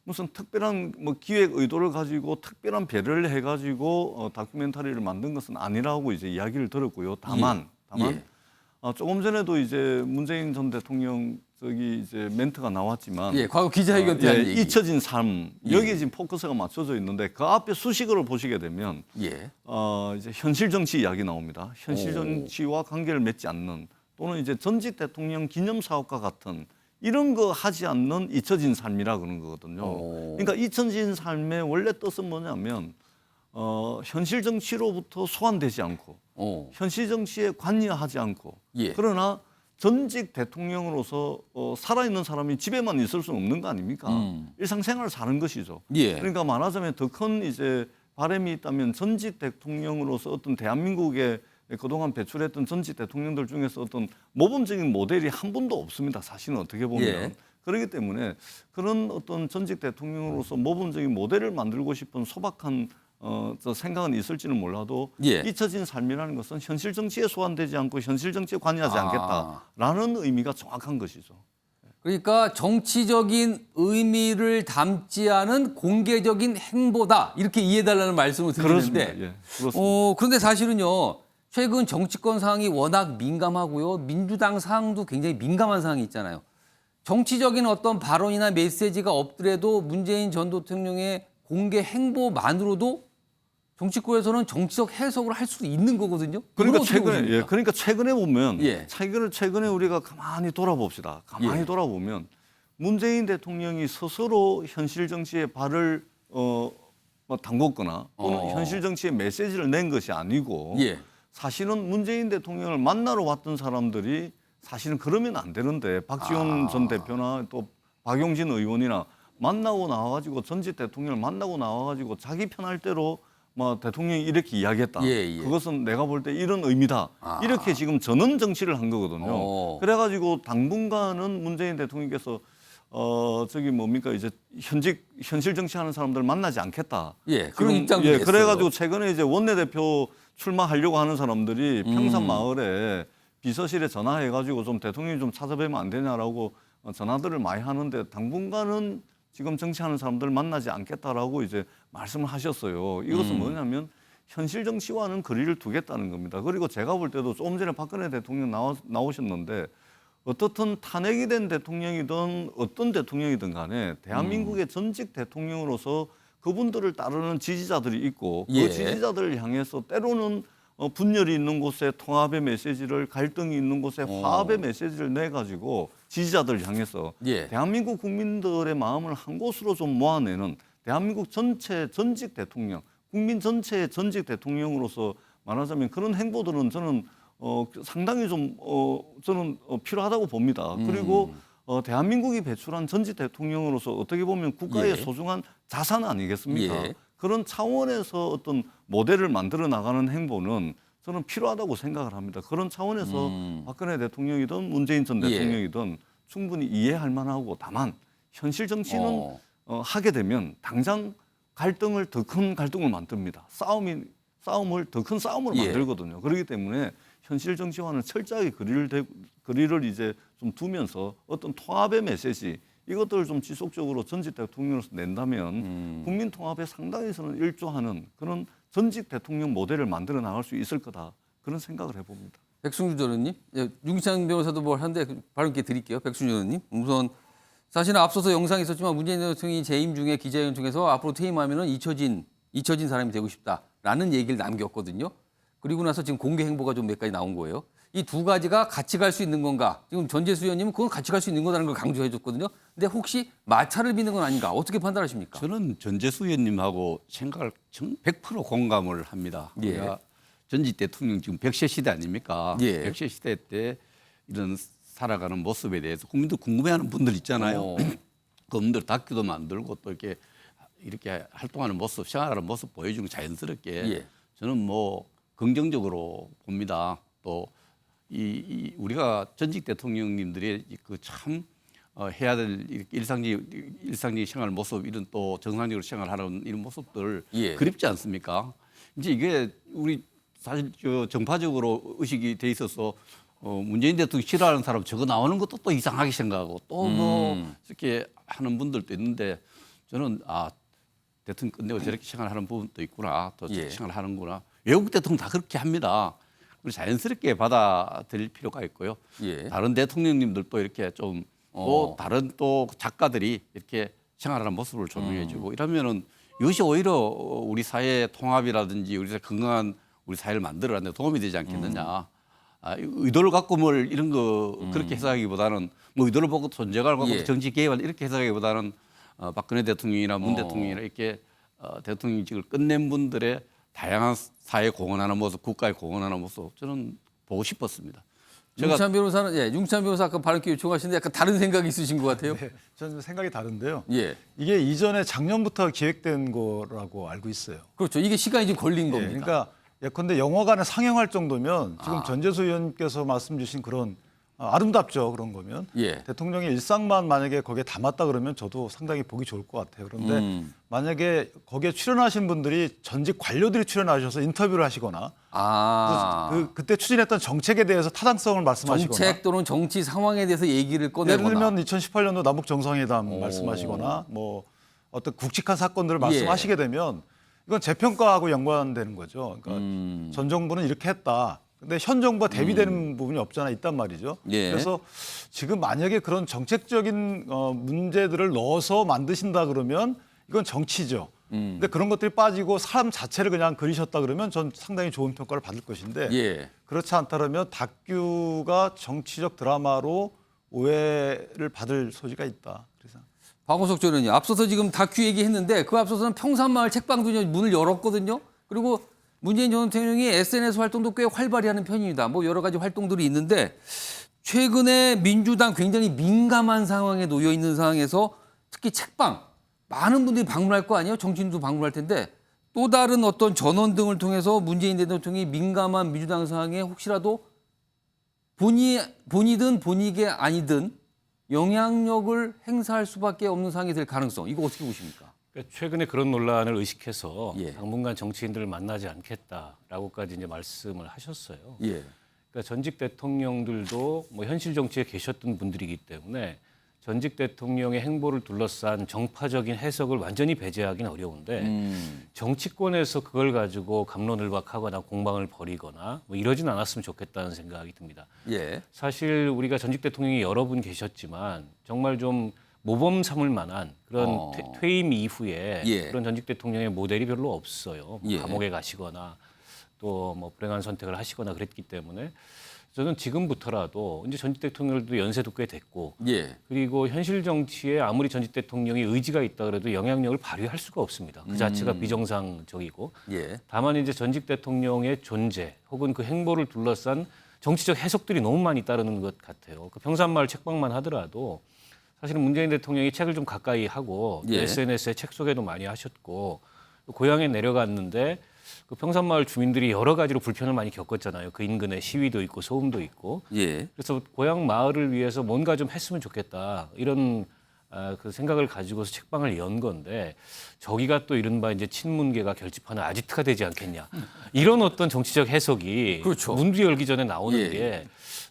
무슨 특별한 뭐 기획 의도를 가지고 특별한 배려를 해가지고 다큐멘터리를 만든 것은 아니라고 이제 이야기를 들었고요. 다만 조금 전에도 이제 문재인 전 대통령 이제 멘트가 나왔지만, 과거 기자회견 때 한 얘기. 잊혀진 삶 여기에 지금 포커스가 맞춰져 있는데 그 앞에 수식어를 보시게 되면 이제 현실 정치 이야기 나옵니다. 현실 정치와 관계를 맺지 않는 또는 이제 전직 대통령 기념 사업과 같은 이런 거 하지 않는 잊혀진 삶이라 그러는 거거든요. 그러니까 잊혀진 삶의 원래 뜻은 뭐냐면 현실 정치로부터 소환되지 않고 현실 정치에 관여하지 않고 그러나 전직 대통령으로서 살아있는 사람이 집에만 있을 수는 없는 거 아닙니까? 일상생활을 사는 것이죠. 그러니까 말하자면 더 큰 이제 바람이 있다면 전직 대통령으로서 어떤 대한민국에 그동안 배출했던 전직 대통령들 중에서 어떤 모범적인 모델이 한 분도 없습니다. 사실은 어떻게 보면. 그렇기 때문에 그런 어떤 전직 대통령으로서 모범적인 모델을 만들고 싶은 소박한 저 생각은 있을지는 몰라도 잊혀진 삶이라는 것은 현실 정치에 소환되지 않고 현실 정치에 관여하지 않겠다라는 의미가 정확한 것이죠. 그러니까 정치적인 의미를 담지 않은 공개적인 행보다 이렇게 이해해달라는 말씀을 드리는데 그렇습니다. 그런데 사실은요. 최근 정치권 상황이 워낙 민감하고요. 민주당 상황도 굉장히 민감한 상황이 있잖아요. 정치적인 어떤 발언이나 메시지가 없더라도 문재인 전 대통령의 공개 행보만으로도 정치권에서는 정치적 해석을 할 수도 있는 거거든요. 그러니까 최근에 보면 최근에 우리가 가만히 돌아봅시다. 가만히 돌아보면 문재인 대통령이 스스로 현실 정치에 발을 담궜거나 또는 현실 정치에 메시지를 낸 것이 아니고 사실은 문재인 대통령을 만나러 왔던 사람들이 사실은 그러면 안 되는데 박지원 전 대표나 또 박용진 의원이나 만나고 나와가지고 전직 대통령을 만나고 나와가지고 자기 편할 대로 뭐 대통령이 이렇게 이야기했다. 그것은 내가 볼 때 이런 의미다. 이렇게 지금 전원 정치를 한 거거든요. 그래가지고 당분간은 문재인 대통령께서 이제 현실 정치하는 사람들 만나지 않겠다. 그런 입장도 냈어요. 그래가지고 최근에 이제 원내대표 출마하려고 하는 사람들이 평산마을에 비서실에 전화해가지고 좀 대통령이 좀 찾아뵈면 안 되냐라고 전화들을 많이 하는데 당분간은 지금 정치하는 사람들 만나지 않겠다라고 이제 말씀을 하셨어요. 이것은 뭐냐면 현실 정치와는 거리를 두겠다는 겁니다. 그리고 제가 볼 때도 조금 전에 박근혜 대통령 나오셨는데 어떻든 탄핵이 된 대통령이든 어떤 대통령이든 간에 대한민국의 전직 대통령으로서 그분들을 따르는 지지자들이 있고 그 지지자들을 향해서 때로는 분열이 있는 곳에 통합의 메시지를, 갈등이 있는 곳에 화합의 메시지를 내가지고 지지자들을 향해서 예. 대한민국 국민들의 마음을 한 곳으로 좀 모아내는 대한민국 전체 전직 대통령, 국민 전체의 전직 대통령으로서 말하자면 그런 행보들은 저는 상당히 좀 저는 필요하다고 봅니다. 그리고 대한민국이 배출한 전직 대통령으로서 어떻게 보면 국가의 예. 소중한 자산 아니겠습니까? 예. 그런 차원에서 어떤 모델을 만들어 나가는 행보는 저는 필요하다고 생각을 합니다. 그런 차원에서 박근혜 대통령이든 문재인 전 예. 대통령이든 충분히 이해할 만하고, 다만 현실 정치는 하게 되면 당장 갈등을 더 큰 갈등을 만듭니다. 싸움을 더 큰 싸움으로 예. 만들거든요. 그렇기 때문에 현실 정치와는 철저하게 거리를 이제 좀 두면서 어떤 통합의 메시지, 이것들을 좀 지속적으로 전직 대통령으로서 낸다면 국민 통합에 상당히 저는 일조하는 그런 전직 대통령 모델을 만들어 나갈 수 있을 거다, 그런 생각을 해봅니다. 백승주 전 의원님, 윤기찬 변호사도 뭘 하는데 바로 이렇게 드릴게요. 백승주 전 의원님, 우선 사실은 앞서서 영상이 있었지만 문재인 대통령이 재임 중에 기자회견 통해서 앞으로 퇴임하면은 잊혀진 사람이 되고 싶다라는 얘기를 남겼거든요. 그리고 나서 지금 공개 행보가 좀 몇 가지 나온 거예요. 이 두 가지가 같이 갈 수 있는 건가? 지금 전재수 의원님은 그건 같이 갈 수 있는 거라는 걸 강조해 줬거든요. 근데 혹시 마찰을 빚는 건 아닌가? 어떻게 판단하십니까? 저는 전재수 의원님하고 생각을 100% 공감을 합니다. 예. 우리가 전직 대통령 지금 100세 시대 아닙니까? 예. 100세 시대 때 이런 살아가는 모습에 대해서 국민들 궁금해하는 분들 있잖아요. 그분들 다큐도 만들고 또 이렇게 활동하는 모습, 생활하는 모습 보여주는 자연스럽게 예. 저는 뭐 긍정적으로 봅니다. 또 우리가 전직 대통령님들의 그 참 해야 될 일상적인 생활 모습, 이런 또 정상적으로 생활하는 이런 모습들 예. 그립지 않습니까? 이제 이게 우리 사실 정파적으로 의식이 돼 있어서 문재인 대통령 싫어하는 사람 저거 나오는 것도 또 이상하게 생각하고 또 뭐 이렇게 하는 분들도 있는데, 저는 대통령 끝내고 저렇게 생활하는 부분도 있구나, 또 저렇게 예. 생활하는구나. 외국 대통령 다 그렇게 합니다. 그리고 자연스럽게 받아들일 필요가 있고요. 예. 다른 대통령님들도 이렇게 좀 또 다른 또 작가들이 이렇게 생활하는 모습을 조명해주고 이러면은 이것이 오히려 우리 사회 통합이라든지 우리 사회 건강한 우리 사회를 만들어가는 데 도움이 되지 않겠느냐. 의도를 갖고 뭘 이런 거 그렇게 해석하기보다는 뭐 의도를 보고 존재감을 갖고 예. 정치 개입을 이렇게 해석하기보다는 박근혜 대통령이나 문 대통령이나 이렇게 대통령직을 끝낸 분들의 다양한 사회에 공헌하는 모습, 국가에 공헌하는 모습, 저는 보고 싶었습니다. 윤기찬 변호사는 윤기찬 변호사 아까 발언 기회 요청하시는데 약간 다른 생각이 있으신 것 같아요. 네, 저는 생각이 다른데요. 예. 이게 이전에 작년부터 기획된 거라고 알고 있어요. 그렇죠. 이게 시간이 좀 걸린 겁니다. 그러니까 예컨대 영화관에 상영할 정도면 지금 전재수 의원께서 말씀 주신 그런 아름답죠. 그런 거면 예. 대통령의 일상만 만약에 거기에 담았다 그러면 저도 상당히 보기 좋을 것 같아요. 그런데 만약에 거기에 출연하신 분들이 전직 관료들이 출연하셔서 인터뷰를 하시거나 그때 추진했던 정책에 대해서 타당성을 말씀하시거나, 정책 또는 정치 상황에 대해서 얘기를 꺼내거나, 예를 들면 2018년도 남북 정상회담 말씀하시거나 뭐 어떤 굵직한 사건들을 말씀하시게 되면 이건 재평가하고 연관되는 거죠. 그러니까 전 정부는 이렇게 했다. 근데 현 정부와 대비되는 부분이 없잖아 있단 말이죠. 예. 그래서 지금 만약에 그런 정책적인 문제들을 넣어서 만드신다 그러면 이건 정치죠. 근데 그런 것들이 빠지고 사람 자체를 그냥 그리셨다 그러면 전 상당히 좋은 평가를 받을 것인데 예. 그렇지 않다면 다큐가 정치적 드라마로 오해를 받을 소지가 있다. 그래서 박원석 전 의원님, 앞서서 지금 다큐 얘기했는데 그 앞서서는 평산마을 책방도 문을 열었거든요. 그리고 문재인 전 대통령이 SNS 활동도 꽤 활발히 하는 편입니다. 뭐 여러 가지 활동들이 있는데 최근에 민주당 굉장히 민감한 상황에 놓여 있는 상황에서 특히 책방 많은 분들이 방문할 거 아니에요? 정치인도 방문할 텐데 또 다른 어떤 전원 등을 통해서 문재인 대통령이 민감한 민주당 상황에 혹시라도 본이든 본이게 아니든 영향력을 행사할 수밖에 없는 상황이 될 가능성, 이거 어떻게 보십니까? 최근에 그런 논란을 의식해서 예. 당분간 정치인들을 만나지 않겠다라고까지 이제 말씀을 하셨어요. 예. 그러니까 전직 대통령들도 뭐 현실 정치에 계셨던 분들이기 때문에 전직 대통령의 행보를 둘러싼 정파적인 해석을 완전히 배제하기는 어려운데 정치권에서 그걸 가지고 갑론을박하거나 공방을 벌이거나 뭐 이러진 않았으면 좋겠다는 생각이 듭니다. 예. 사실 우리가 전직 대통령이 여러 분 계셨지만 정말 좀 모범 삼을 만한 그런 퇴임 이후에 예. 그런 전직 대통령의 모델이 별로 없어요. 예. 감옥에 가시거나 또 뭐 불행한 선택을 하시거나 그랬기 때문에 저는 지금부터라도 이제 전직 대통령들도 연세도 꽤 됐고 예. 그리고 현실 정치에 아무리 전직 대통령이 의지가 있다 그래도 영향력을 발휘할 수가 없습니다. 그 자체가 비정상적이고 예. 다만 이제 전직 대통령의 존재 혹은 그 행보를 둘러싼 정치적 해석들이 너무 많이 따르는 것 같아요. 그 평산마을 책방만 하더라도 사실은 문재인 대통령이 책을 좀 가까이 하고 예. SNS에 책 소개도 많이 하셨고 고향에 내려갔는데 그 평산마을 주민들이 여러 가지로 불편을 많이 겪었잖아요. 그 인근에 시위도 있고 소음도 있고. 예. 그래서 고향 마을을 위해서 뭔가 좀 했으면 좋겠다 이런 그 생각을 가지고서 책방을 연 건데 저기가 또 이른바 이제 친문계가 결집하는 아지트가 되지 않겠냐 이런 어떤 정치적 해석이 그렇죠. 문두 열기 전에 나오는 예. 게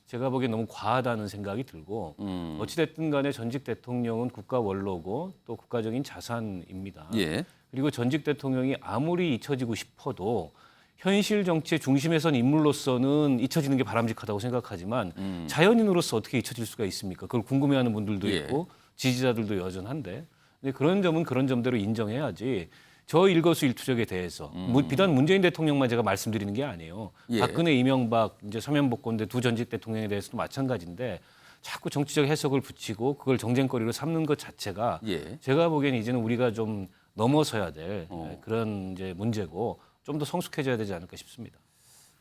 제가 보기엔 너무 과하다는 생각이 들고 어찌됐든 간에 전직 대통령은 국가 원로고 또 국가적인 자산입니다. 예. 그리고 전직 대통령이 아무리 잊혀지고 싶어도 현실 정치의 중심에 선 인물로서는 잊혀지는 게 바람직하다고 생각하지만 자연인으로서 어떻게 잊혀질 수가 있습니까? 그걸 궁금해하는 분들도 예. 있고 지지자들도 여전한데 근데 그런 점은 그런 점대로 인정해야지 저 일거수일투족에 대해서 비단 문재인 대통령만 제가 말씀드리는 게 아니에요. 예. 박근혜, 이명박 이제 서면복권대 두 전직 대통령에 대해서도 마찬가지인데 자꾸 정치적 해석을 붙이고 그걸 정쟁거리로 삼는 것 자체가 예. 제가 보기엔 이제는 우리가 좀 넘어서야 될 그런 이제 문제고 좀 더 성숙해져야 되지 않을까 싶습니다.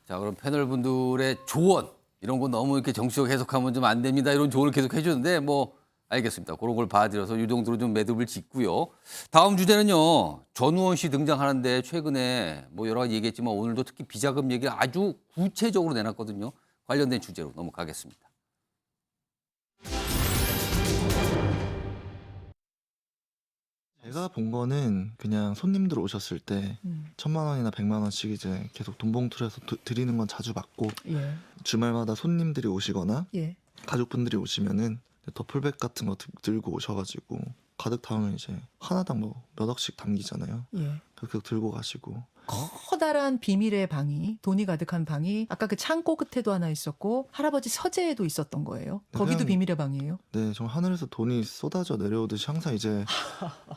자, 그럼 패널 분들의 조언 이런 거 너무 이렇게 정치적 해석하면 좀 안 됩니다. 이런 조언을 계속 해주는데 뭐 알겠습니다. 그런 걸 봐드려서 이 정도로 좀 매듭을 짓고요. 다음 주제는요. 전우원 씨 등장하는데 최근에 뭐 여러 가지 얘기했지만 오늘도 특히 비자금 얘기를 아주 구체적으로 내놨거든요. 관련된 주제로 넘어가겠습니다. 제가 본 거는 그냥 손님들 오셨을 때 1,000만 원이나 100만 원씩 이제 계속 돈 봉투를 해서 드리는 건 자주 받고 예. 주말마다 손님들이 오시거나 예. 가족분들이 오시면은 더풀백 같은 거 들고 오셔가지고 가득 담으면 이제 하나당 뭐 몇 억씩 담기잖아요. 예. 그렇게 들고 가시고 커다란 비밀의 방이 돈이 가득한 방이 아까 그 창고 끝에도 하나 있었고 할아버지 서재에도 있었던 거예요. 네, 거기도 그냥- 비밀의 방이에요. 네, 정말 하늘에서 돈이 쏟아져 내려오듯이 항상 이제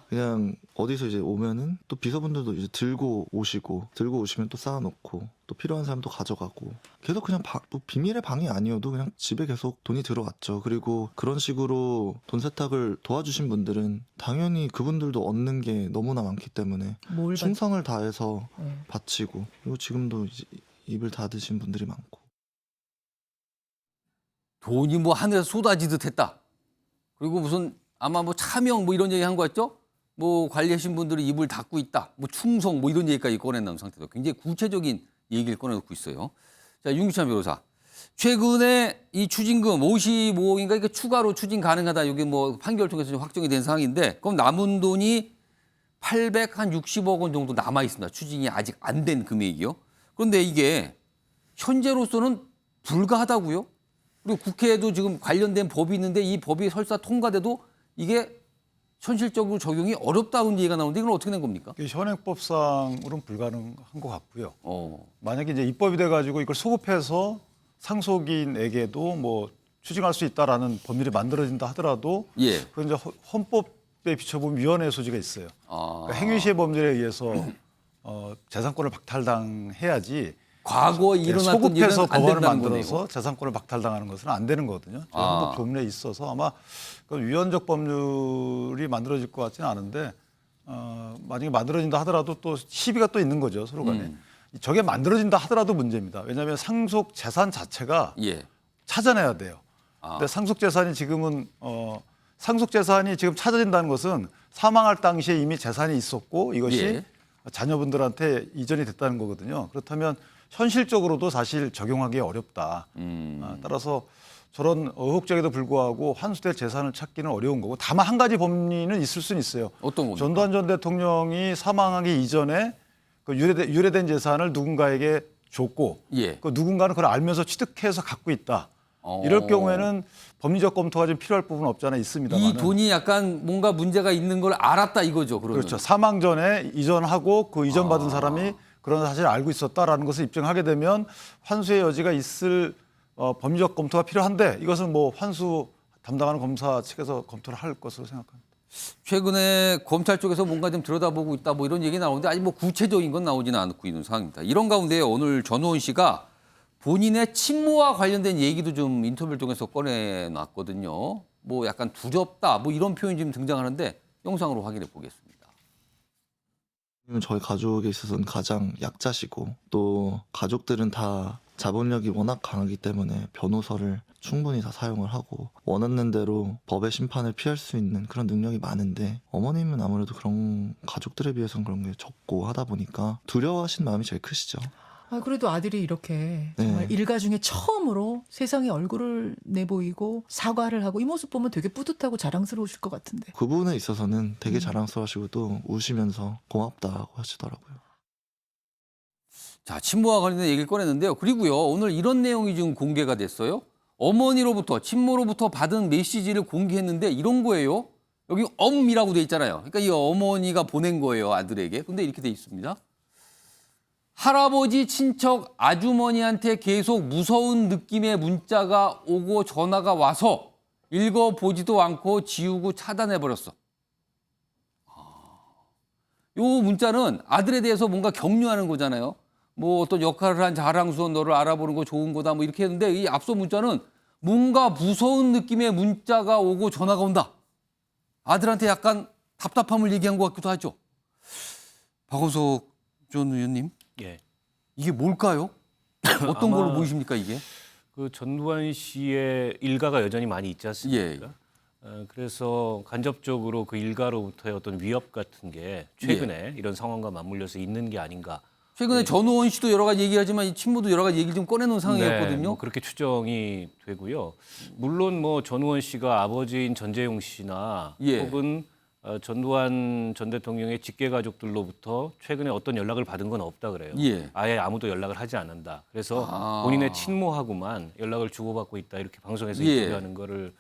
그냥 어디서 이제 오면은 또 비서분들도 이제 들고 오시면 또 쌓아놓고 또 필요한 사람 또 가져가고 계속 그냥 뭐 비밀의 방이 아니어도 그냥 집에 계속 돈이 들어왔죠. 그리고 그런 식으로 돈 세탁을 도와주신 분들은 당연히 그분들도 얻는 게 너무나 많기 때문에 뭘 충성을 다해서 네. 바치고 그리고 지금도 이제 입을 닫으신 분들이 많고 돈이 뭐 하늘에서 쏟아지듯 했다. 그리고 무슨 아마 뭐 차명 뭐 이런 얘기 한 거 같죠? 뭐 관리하신 분들이 입을 닫고 있다. 뭐 충성 뭐 이런 얘기까지 꺼낸다는 상태도 굉장히 구체적인 얘기를 꺼내놓고 있어요. 자, 윤기찬 변호사. 최근에 이 추징금 55억인가 이게 추가로 추징 가능하다. 이게 뭐 판결 통해서 좀 확정이 된 상황인데 그럼 남은 돈이 860억 원 정도 남아 있습니다. 추징이 아직 안 된 금액이요. 그런데 이게 현재로서는 불가하다고요? 그리고 국회에도 지금 관련된 법이 있는데 이 법이 설사 통과돼도 이게 현실적으로 적용이 어렵다는 얘기가 나오는데 이건 어떻게 된 겁니까? 현행법상으로는 불가능한 것 같고요. 만약에 이제 입법이 돼가지고 이걸 소급해서 상속인에게도 뭐 추징할 수 있다라는 법률이 만들어진다 하더라도 예. 그 이제 헌법에 비춰보면 위헌의 소지가 있어요. 그러니까 행위시의 법률에 의해서 재산권을 박탈당해야지. 과거에 일어났던 일은 소급해서 안 법안을 된다는 만들어서 거네요. 재산권을 박탈당하는 것은 안 되는 거거든요. 헌법 조문에 있어서 아마 그 위헌적 법률이 만들어질 것 같지는 않은데 만약에 만들어진다 하더라도 또 시비가 또 있는 거죠 서로 간에. 저게 만들어진다 하더라도 문제입니다. 왜냐하면 상속 재산 자체가 예. 찾아내야 돼요. 근데 상속 재산이 지금은 상속 재산이 지금 찾아진다는 것은 사망할 당시에 이미 재산이 있었고 이것이 예. 자녀분들한테 이전이 됐다는 거거든요. 그렇다면 현실적으로도 사실 적용하기 어렵다. 따라서 저런 의혹적에도 불구하고 환수될 재산을 찾기는 어려운 거고 다만 한 가지 법리는 있을 수는 있어요. 어떤 겁니까? 전두환 전 대통령이 사망하기 이전에 그 유래된 재산을 누군가에게 줬고 예. 그 누군가는 그걸 알면서 취득해서 갖고 있다. 이럴 경우에는 법리적 검토가 좀 필요할 부분은 없지 않아 있습니다만 이 돈이 약간 뭔가 문제가 있는 걸 알았다 이거죠. 그러면. 그렇죠. 사망 전에 이전하고 그 이전받은 사람이 그런 사실을 알고 있었다라는 것을 입증하게 되면 환수의 여지가 있을 법리적 검토가 필요한데 이것은 뭐 환수 담당하는 검사 측에서 검토를 할 것으로 생각합니다. 최근에 검찰 쪽에서 뭔가 좀 들여다보고 있다 뭐 이런 얘기 나오는데 아직 뭐 구체적인 건 나오지는 않고 있는 상황입니다. 이런 가운데 오늘 전우원 씨가 본인의 친모와 관련된 얘기도 좀 인터뷰를 통해서 꺼내놨거든요. 뭐 약간 두렵다 뭐 이런 표현이 좀 등장하는데 영상으로 확인해 보겠습니다. 저희 가족에 있어서는 가장 약자시고 또 가족들은 다 자본력이 워낙 강하기 때문에 변호사를 충분히 다 사용을 하고 원하는 대로 법의 심판을 피할 수 있는 그런 능력이 많은데 어머님은 아무래도 그런 가족들에 비해서는 그런 게 적고 하다 보니까 두려워하시는 마음이 제일 크시죠. 아, 그래도 아들이 이렇게 정말 일가 중에 처음으로 세상에 얼굴을 내보이고 사과를 하고 이 모습 보면 되게 뿌듯하고 자랑스러우실 것 같은데. 그 부분에 있어서는 되게 자랑스러워하시고 또 우시면서 고맙다고 하시더라고요. 자, 친모와 관련된 얘기를 꺼냈는데요. 그리고요, 오늘 이런 내용이 지금 공개가 됐어요. 어머니로부터, 친모로부터 받은 메시지를 공개했는데 이런 거예요. 여기 엄이라고 돼 있잖아요. 그러니까 이 어머니가 보낸 거예요, 아들에게. 근데 이렇게 돼 있습니다. 할아버지, 친척, 아주머니한테 계속 무서운 느낌의 문자가 오고 전화가 와서 읽어보지도 않고 지우고 차단해버렸어. 요 문자는 아들에 대해서 뭔가 격려하는 거잖아요. 뭐 어떤 역할을 한 자랑스러운 너를 알아보는 거 좋은 거다 뭐 이렇게 했는데 이 앞서 문자는 뭔가 무서운 느낌의 문자가 오고 전화가 온다. 아들한테 약간 답답함을 얘기한 것 같기도 하죠. 박원석 전 의원님. 예. 이게 뭘까요? 어떤 걸로 보이십니까 이게? 그 전두환 씨의 일가가 여전히 많이 있지 않습니까? 그래서 간접적으로 그 일가로부터의 어떤 위협 같은 게 최근에 이런 상황과 맞물려서 있는 게 아닌가. 최근에 전우원 씨도 여러 가지 얘기하지만 이 친모도 여러 가지 얘기 좀 꺼내놓은 상황이었거든요. 네, 뭐 그렇게 추정이 되고요. 물론 뭐 전우원 씨가 아버지인 전재용 씨나 혹은 전두환 전 대통령의 직계 가족들로부터 최근에 어떤 연락을 받은 건 없다 그래요. 아예 아무도 연락을 하지 않는다. 그래서 본인의 친모하고만 연락을 주고받고 있다 이렇게 방송에서 인터뷰하는 거를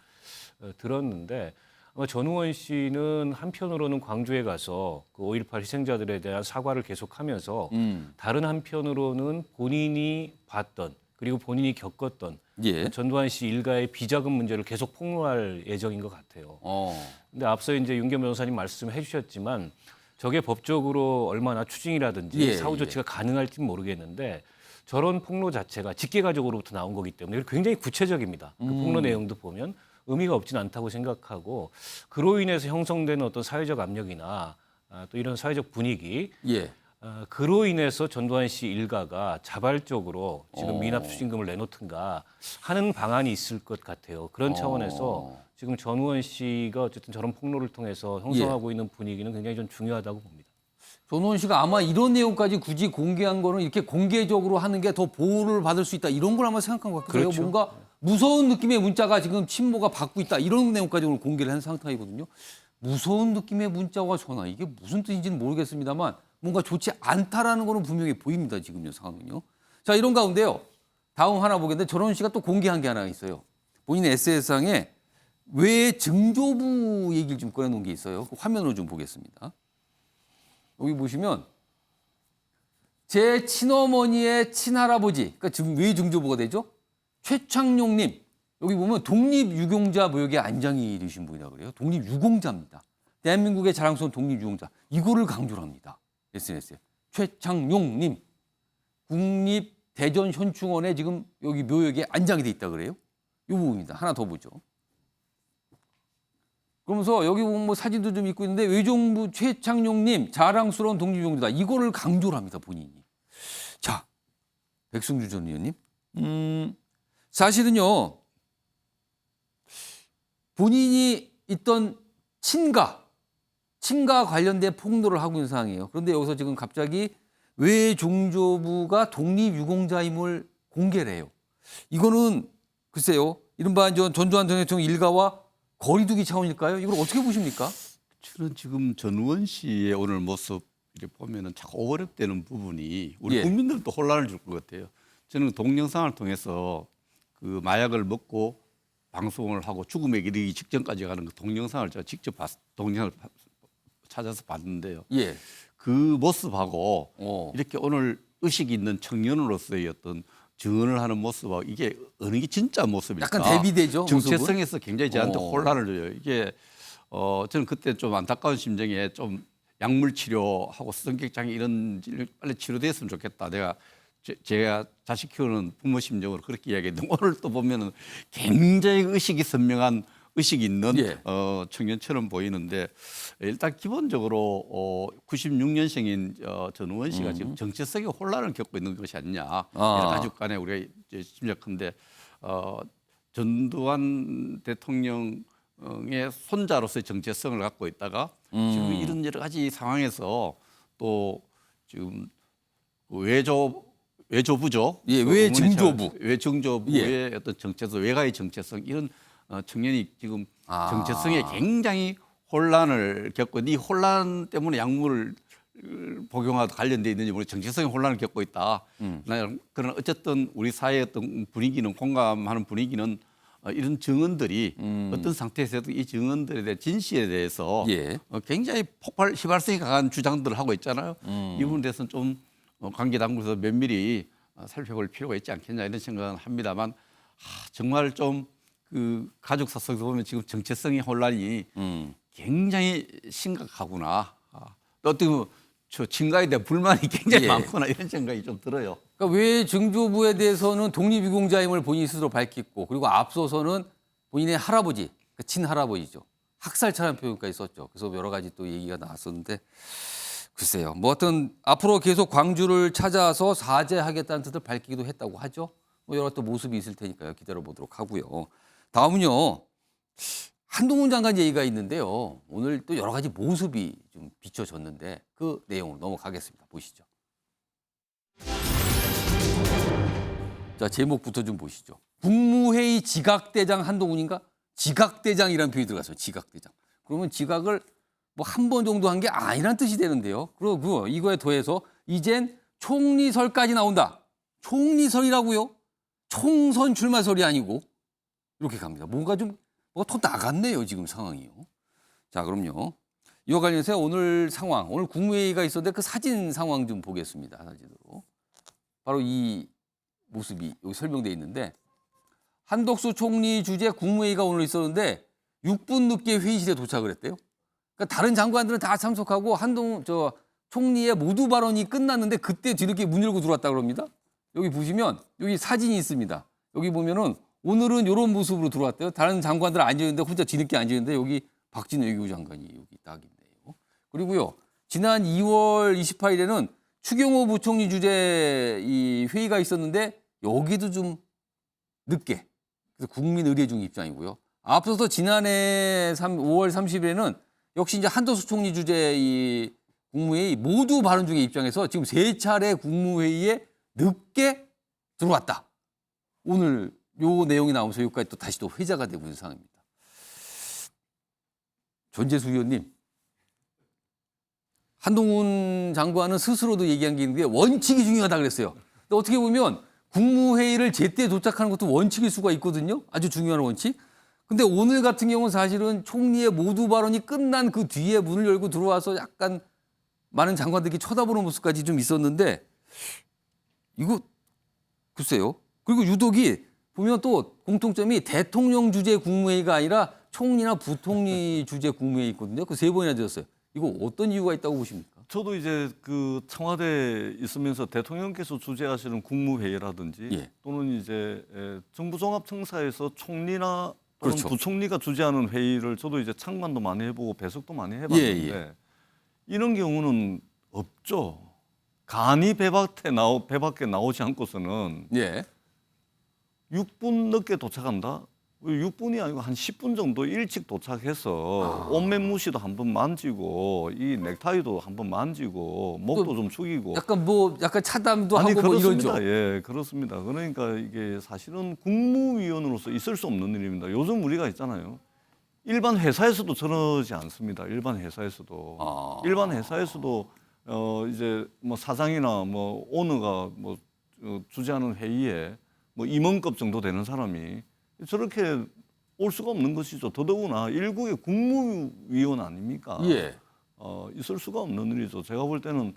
들었는데 아마 전우원 씨는 한편으로는 광주에 가서 그 5.18 희생자들에 대한 사과를 계속하면서 다른 한편으로는 본인이 봤던 그리고 본인이 겪었던 전두환 씨 일가의 비자금 문제를 계속 폭로할 예정인 것 같아요. 근데 앞서 이제 윤경 변호사님 말씀해 주셨지만 저게 법적으로 얼마나 추징이라든지 사후 조치가 가능할지는 모르겠는데 저런 폭로 자체가 직계 가족으로부터 나온 거기 때문에 굉장히 구체적입니다. 그 폭로 내용도 보면 의미가 없지는 않다고 생각하고 그로 인해서 형성되는 어떤 사회적 압력이나 또 이런 사회적 분위기 그로 인해서 전두환 씨 일가가 자발적으로 지금 미납 추징금을 내놓든가 하는 방안이 있을 것 같아요. 그런 차원에서 지금 전우원 씨가 어쨌든 저런 폭로를 통해서 형성하고 있는 분위기는 굉장히 좀 중요하다고 봅니다. 전우원 씨가 아마 이런 내용까지 굳이 공개한 거는 이렇게 공개적으로 하는 게 더 보호를 받을 수 있다 이런 걸 아마 생각한 것 같아요. 그렇죠. 뭔가 무서운 느낌의 문자가 지금 친모가 받고 있다 이런 내용까지 오늘 공개를 한 상태이거든요. 무서운 느낌의 문자와 전화 이게 무슨 뜻인지는 모르겠습니다만 뭔가 좋지 않다라는 거는 분명히 보입니다. 지금 이 상황은요. 자 이런 가운데요. 다음 하나 보겠는데 전우원 씨가 또 공개한 게 하나 있어요. 본인의 SNS상에 외 증조부 얘기를 좀 꺼내놓은 게 있어요. 그 화면으로 좀 보겠습니다. 여기 보시면 제 친어머니의 친할아버지, 그러니까 지금 외 증조부가 되죠. 최창용님 여기 보면 독립유공자 묘역에 안장이 되신 분이라고 그래요. 독립유공자입니다. 대한민국의 자랑스러운 독립유공자. 이거를 강조를 합니다. SNS에. 최창용님 국립대전현충원에 지금 여기 묘역에 안장이 돼 있다 그래요. 이 부분입니다. 하나 더 보죠. 그러면서 여기 보면 뭐 사진도 좀 있고 있는데 외종부 최창용님 자랑스러운 독립유공자다. 이거를 강조를 합니다. 본인이. 자, 백승주 전 의원님. 사실은요. 본인이 있던 친가 관련된 폭로를 하고 있는 상황이에요. 그런데 여기서 지금 갑자기 외종조부가 독립유공자임을 공개를 해요. 이거는 글쎄요. 이른바 전두환 전 대통령 일가와 거리두기 차원일까요? 이걸 어떻게 보십니까? 저는 지금 전우원 씨의 오늘 모습 이렇게 보면은 자꾸 오버랩되는 부분이 우리 국민들도 혼란을 줄 것 같아요. 저는 동영상을 통해서 그 마약을 먹고 방송을 하고 죽음에 이르기 직전까지 가는 그 동영상을 제가 직접 동영상을 찾아서 봤는데요. 그 모습하고 이렇게 오늘 의식 있는 청년으로서의 어떤 증언을 하는 모습하고 이게 어느 게 진짜 모습일까? 약간 대비되죠. 정체성에서 굉장히 저한테 혼란을 줘요. 이게 저는 그때 좀 안타까운 심정에 좀 약물 치료하고 성격 장애 이런 일 빨리 치료됐으면 좋겠다. 제가 자식 키우는 부모 심정으로 그렇게 이야기했는데 오늘 또 보면은 굉장히 의식이 선명한 의식이 있는 청년처럼 보이는데 일단 기본적으로 96년생인 전우원 씨가 지금 정체성의 혼란을 겪고 있는 것이 아니냐 여러 가지 간에 우리가 이제 심각한데 전두환 대통령의 손자로서의 정체성을 갖고 있다가 지금 이런 여러 가지 상황에서 또 지금 외조부죠. 예, 외증조부. 외증조부의 어떤 정체성, 외가의 정체성 이런 청년이 지금 정체성에 굉장히 혼란을 겪고 이 혼란 때문에 약물을 복용하고 관련돼 있는지 모르겠 정체성의 혼란을 겪고 있다. 그러나 어쨌든 우리 사회의 어떤 분위기는 공감하는 분위기는 이런 증언들이 어떤 상태에서도 이 증언들에 대한 진실에 대해서 굉장히 휘발성이 강한 주장들을 하고 있잖아요. 이 부분에 대해서는 좀 관계 당국에서 면밀히 살펴볼 필요가 있지 않겠냐 이런 생각은 합니다만 정말 좀 그 가족 사석에서 보면 지금 정체성의 혼란이 굉장히 심각하구나. 어떻게 보면 저 친가에 대한 불만이 굉장히 많구나 이런 생각이 좀 들어요. 그러니까 외증조부에 대해서는 독립유공자임을 본인 스스로 밝혔고 그리고 앞서서는 본인의 할아버지, 그러니까 친할아버지죠. 학살차라는 표현까지 썼죠. 그래서 여러 가지 또 얘기가 나왔었는데 글쎄요. 뭐 어떤 앞으로 계속 광주를 찾아서 사죄하겠다는 뜻을 밝히기도 했다고 하죠. 뭐 여러 또 모습이 있을 테니까요. 기다려 보도록 하고요. 다음은요. 한동훈 장관 얘기가 있는데요. 오늘 또 여러 가지 모습이 좀 비춰졌는데 그 내용으로 넘어가겠습니다. 보시죠. 자, 제목부터 좀 보시죠. 국무회의 지각대장 한동훈인가? 지각대장이라는 표현이 들어갔어요. 지각대장. 그러면 지각을 뭐 한 번 정도 한 게 아니란 뜻이 되는데요. 그리고 이거에 더해서 이젠 총리설까지 나온다. 총리설이라고요? 총선 출마설이 아니고 이렇게 갑니다. 뭐가 더 나갔네요. 지금 상황이요. 자, 그럼요. 이와 관련해서 오늘 상황, 오늘 국무회의가 있었는데 그 사진 상황 좀 보겠습니다. 사진으로. 바로 이 모습이 여기 설명되어 있는데 한덕수 총리 주재 국무회의가 오늘 있었는데 6분 늦게 회의실에 도착을 했대요. 그러니까 다른 장관들은 다 참석하고 총리의 모두 발언이 끝났는데 그때 뒤늦게 문 열고 들어왔다 그럽니다. 여기 보시면 여기 사진이 있습니다. 여기 보면은 오늘은 이런 모습으로 들어왔대요. 다른 장관들 앉아있는데 혼자 뒤늦게 앉아있는데 여기 박진우 외교부 장관이 여기 딱 있네요. 그리고요. 지난 2월 28일에는 추경호 부총리 주재 이 회의가 있었는데 여기도 좀 늦게. 그래서 국민의례중 입장이고요. 앞서서 지난해 5월 30일에는 역시 이제 한덕수 총리 주재 이 국무회의 모두 발언 중에 입장해서 지금 3차례 국무회의에 늦게 들어왔다. 오늘 요 내용이 나오면서 여기까지 또 다시 또 회자가 되고 있는 상황입니다. 전재수 의원님, 한동훈 장관은 스스로도 얘기한 게 있는데 원칙이 중요하다 그랬어요. 근데 어떻게 보면 국무회의를 제때 도착하는 것도 원칙일 수가 있거든요. 아주 중요한 원칙. 근데 오늘 같은 경우는 사실은 총리의 모두 발언이 끝난 그 뒤에 문을 열고 들어와서 약간 많은 장관들이 쳐다보는 모습까지 좀 있었는데 이거 글쎄요. 그리고 유독이 보면 또 공통점이 대통령 주재 국무회의가 아니라 총리나 부총리 주재 국무회의 있거든요. 그 3번이나 되었어요. 이거 어떤 이유가 있다고 보십니까? 저도 이제 그 청와대에 있으면서 대통령께서 주재하시는 국무회의라든지 또는 이제 정부종합청사에서 총리나 또는 부총리가 주재하는 회의를 저도 이제 참관도 많이 해보고 배석도 많이 해봤는데 이런 경우는 없죠. 간이 배 밖에 나오지 않고서는 6분 늦게 도착한다? 6분이 아니고 한 10분 정도 일찍 도착해서 옷매무시도 한번 만지고 이 넥타이도 한번 만지고 목도 좀 숙이고 약간 차담도 아니, 하고 그렇습니다. 뭐 이러죠. 예, 그렇습니다. 그러니까 이게 사실은 국무위원으로서 있을 수 없는 일입니다. 요즘 우리가 있잖아요. 일반 회사에서도 저러지 않습니다. 일반 회사에서도 이제 뭐 사장이나 뭐 오너가 뭐 주재하는 회의에 뭐 임원급 정도 되는 사람이 저렇게 올 수가 없는 것이죠. 더더구나 일국의 국무위원 아닙니까? 있을 수가 없는 일이죠. 제가 볼 때는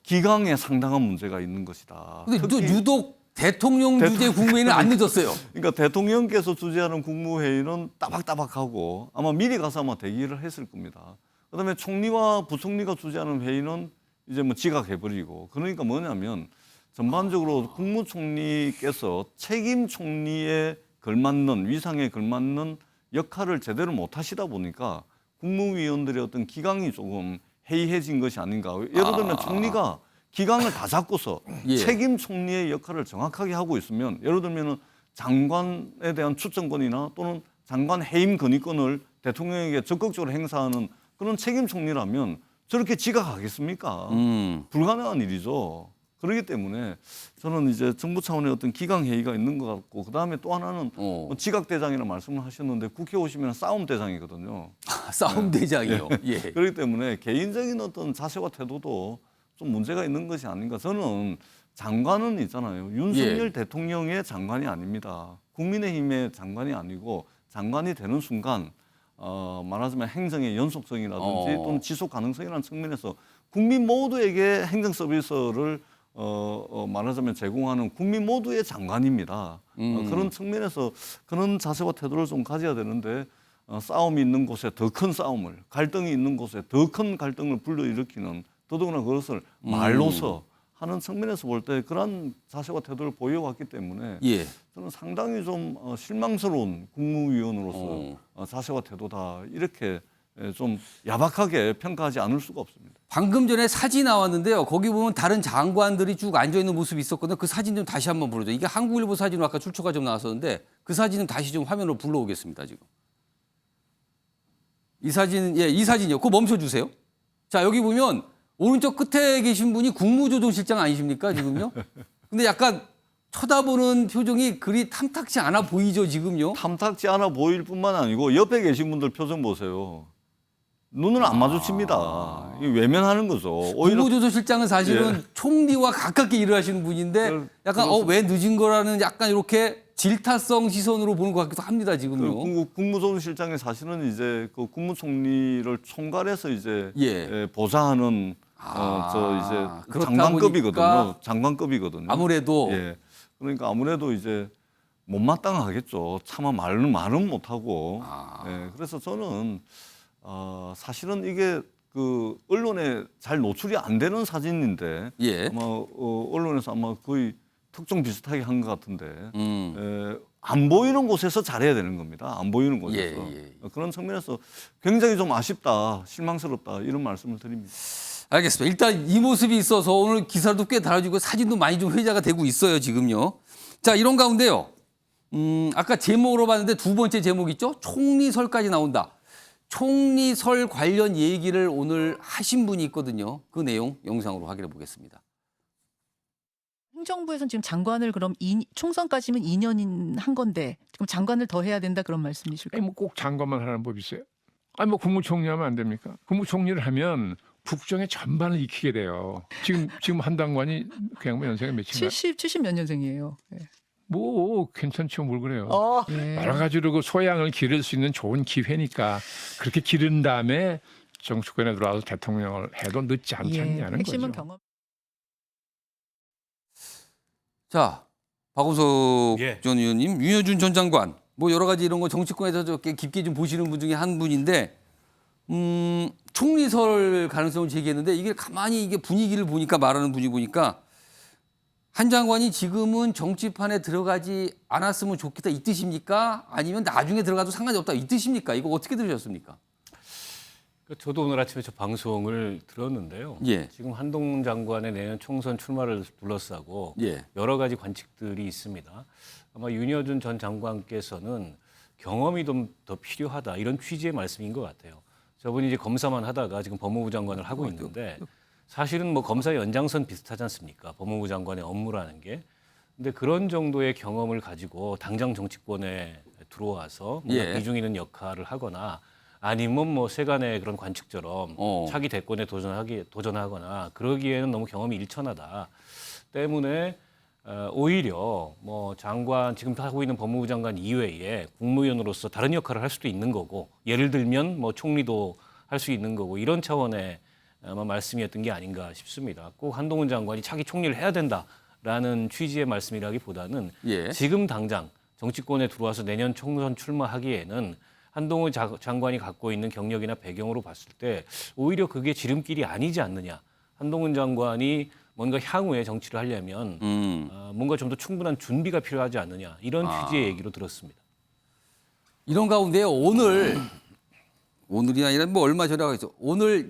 기강에 상당한 문제가 있는 것이다. 근데 유독 대통령 주재 국무회의는 안 늦었어요. 그러니까 대통령께서 주재하는 국무회의는 따박따박하고 아마 미리 가서 아마 대기를 했을 겁니다. 그다음에 총리와 부총리가 주재하는 회의는 이제 뭐 지각해버리고 그러니까 뭐냐면 전반적으로 국무총리께서 책임 총리에 걸맞는 위상에 걸맞는 역할을 제대로 못 하시다 보니까 국무위원들의 어떤 기강이 조금 해이해진 것이 아닌가. 예를 들면 총리가 기강을 다 잡고서 예. 책임 총리의 역할을 정확하게 하고 있으면 예를 들면 장관에 대한 추천권이나 또는 장관 해임 건의권을 대통령에게 적극적으로 행사하는 그런 책임 총리라면 저렇게 지각하겠습니까? 불가능한 일이죠. 그렇기 때문에 저는 이제 정부 차원의 어떤 기강 회의가 있는 것 같고 그 다음에 또 하나는 뭐 지각 대장이라는 말씀을 하셨는데 국회 오시면 싸움 대장이거든요. 싸움 대장이요. 예. 그렇기 때문에 개인적인 어떤 자세와 태도도 좀 문제가 있는 것이 아닌가. 저는 장관은 있잖아요. 윤석열 대통령의 장관이 아닙니다. 국민의힘의 장관이 아니고 장관이 되는 순간 말하자면 행정의 연속성이라든지 또는 지속 가능성이라는 측면에서 국민 모두에게 행정 서비스를 말하자면 제공하는 국민 모두의 장관입니다. 그런 측면에서 그런 자세와 태도를 좀 가져야 되는데 싸움이 있는 곳에 더 큰 싸움을, 갈등이 있는 곳에 더 큰 갈등을 불러일으키는 더더구나 그것을 말로서 하는 측면에서 볼 때 그런 자세와 태도를 보여왔기 때문에 저는 상당히 좀 실망스러운 국무위원으로서 자세와 태도다 이렇게 좀 야박하게 평가하지 않을 수가 없습니다. 방금 전에 사진 나왔는데요. 거기 보면 다른 장관들이 쭉 앉아있는 모습이 있었거든요. 그 사진 좀 다시 한번 보여줘. 이게 한국일보 사진으로 아까 출처가 좀 나왔었는데 그 사진은 다시 좀 화면으로 불러오겠습니다. 지금. 이 사진, 이 사진이요. 그거 멈춰주세요. 자, 여기 보면 오른쪽 끝에 계신 분이 국무조정실장 아니십니까, 지금요? 근데 약간 쳐다보는 표정이 그리 탐탁치 않아 보이죠, 지금요? 탐탁지 않아 보일 뿐만 아니고 옆에 계신 분들 표정 보세요. 눈을 안 마주칩니다. 외면하는 거죠. 국무조정실장은 사실은 총리와 가깝게 일을 하시는 분인데 약간 왜 늦은 거라는 약간 이렇게 질타성 시선으로 보는 것 같기도 합니다, 지금요. 국무조정실장이 사실은 이제 그 국무총리를 총괄해서 이제 보좌하는 이제 장관급이거든요. 장관급이거든요. 아무래도 그러니까 아무래도 이제 못마땅하겠죠. 차마 말은 못하고. 그래서 저는 사실은 이게 그 언론에 잘 노출이 안 되는 사진인데 아마 언론에서 아마 거의 특종 비슷하게 한 것 같은데 안 보이는 곳에서 잘해야 되는 겁니다. 안 보이는 곳에서. 그런 측면에서 굉장히 좀 아쉽다, 실망스럽다 이런 말씀을 드립니다. 알겠습니다. 일단 이 모습이 있어서 오늘 기사도 꽤 달아지고 사진도 많이 좀 회자가 되고 있어요, 지금요. 자, 이런 가운데요. 아까 제목으로 봤는데 두 번째 제목 있죠? 총리설까지 나온다. 총리설 관련 얘기를 오늘 하신 분이 있거든요. 그 내용 영상으로 확인해 보겠습니다. 행정부에서는 지금 장관을 그럼 총선까지면 2년인 한 건데 지금 장관을 더 해야 된다 그런 말씀이실까요? 뭐 꼭 장관만 하라는 법이 있어요? 아니 뭐 국무총리 하면 안 됩니까? 국무총리를 하면 국정의 전반을 익히게 돼요. 지금 한 당관이 그냥 뭐 연세가 몇인가? 70 몇 년생이에요. 뭐 괜찮죠, 뭘 그래요. 여러 가지로 그 소양을 기를 수 있는 좋은 기회니까 그렇게 기른 다음에 정치권에 들어와서 대통령을 해도 늦지 않지 않냐는 핵심은 거죠. 경험. 자, 박원석 전 의원님, 윤여준 전 장관, 뭐 여러 가지 이런 거 정치권에서 깊게 좀 보시는 분 중에 한 분인데, 총리설 가능성을 제기했는데 이게 가만히 이게 분위기를 보니까 말하는 분위기 보니까 한 장관이 지금은 정치판에 들어가지 않았으면 좋겠다 이 뜻입니까? 아니면 나중에 들어가도 상관이 없다 이 뜻입니까? 이거 어떻게 들으셨습니까? 저도 오늘 아침에 저 방송을 들었는데요. 지금 한동훈 장관의 내년 총선 출마를 둘러싸고 여러 가지 관측들이 있습니다. 아마 윤여준 전 장관께서는 경험이 좀 더 필요하다 이런 취지의 말씀인 것 같아요. 저분이 이제 검사만 하다가 지금 법무부 장관을 하고 있는데 사실은 뭐 검사의 연장선 비슷하지 않습니까? 법무부 장관의 업무라는 게. 근데 그런 정도의 경험을 가지고 당장 정치권에 들어와서 뭔가 비중 있는 역할을 하거나 아니면 뭐 세간의 그런 관측처럼 차기 대권에 도전하거나 그러기에는 너무 경험이 일천하다 때문에 오히려 뭐 장관 지금 하고 있는 법무부 장관 이외에 국무위원으로서 다른 역할을 할 수도 있는 거고 예를 들면 뭐 총리도 할 수 있는 거고 이런 차원의 아마 말씀이었던 게 아닌가 싶습니다. 꼭 한동훈 장관이 차기 총리를 해야 된다. 라는 취지의 말씀이라기보다는 예. 지금 당장 정치권에 들어와서 내년 총선 출마하기에는 한동훈 장관이 갖고 있는 경력이나 배경으로 봤을 때 오히려 그게 지름길이 아니지 않느냐. 한동훈 장관이 뭔가 향후에 정치를 하려면 뭔가 좀 더 충분한 준비가 필요하지 않느냐. 이런 취지의 얘기로 들었습니다. 이런 가운데요. 오늘이 아니라 뭐 얼마 전에 하겠죠. 오늘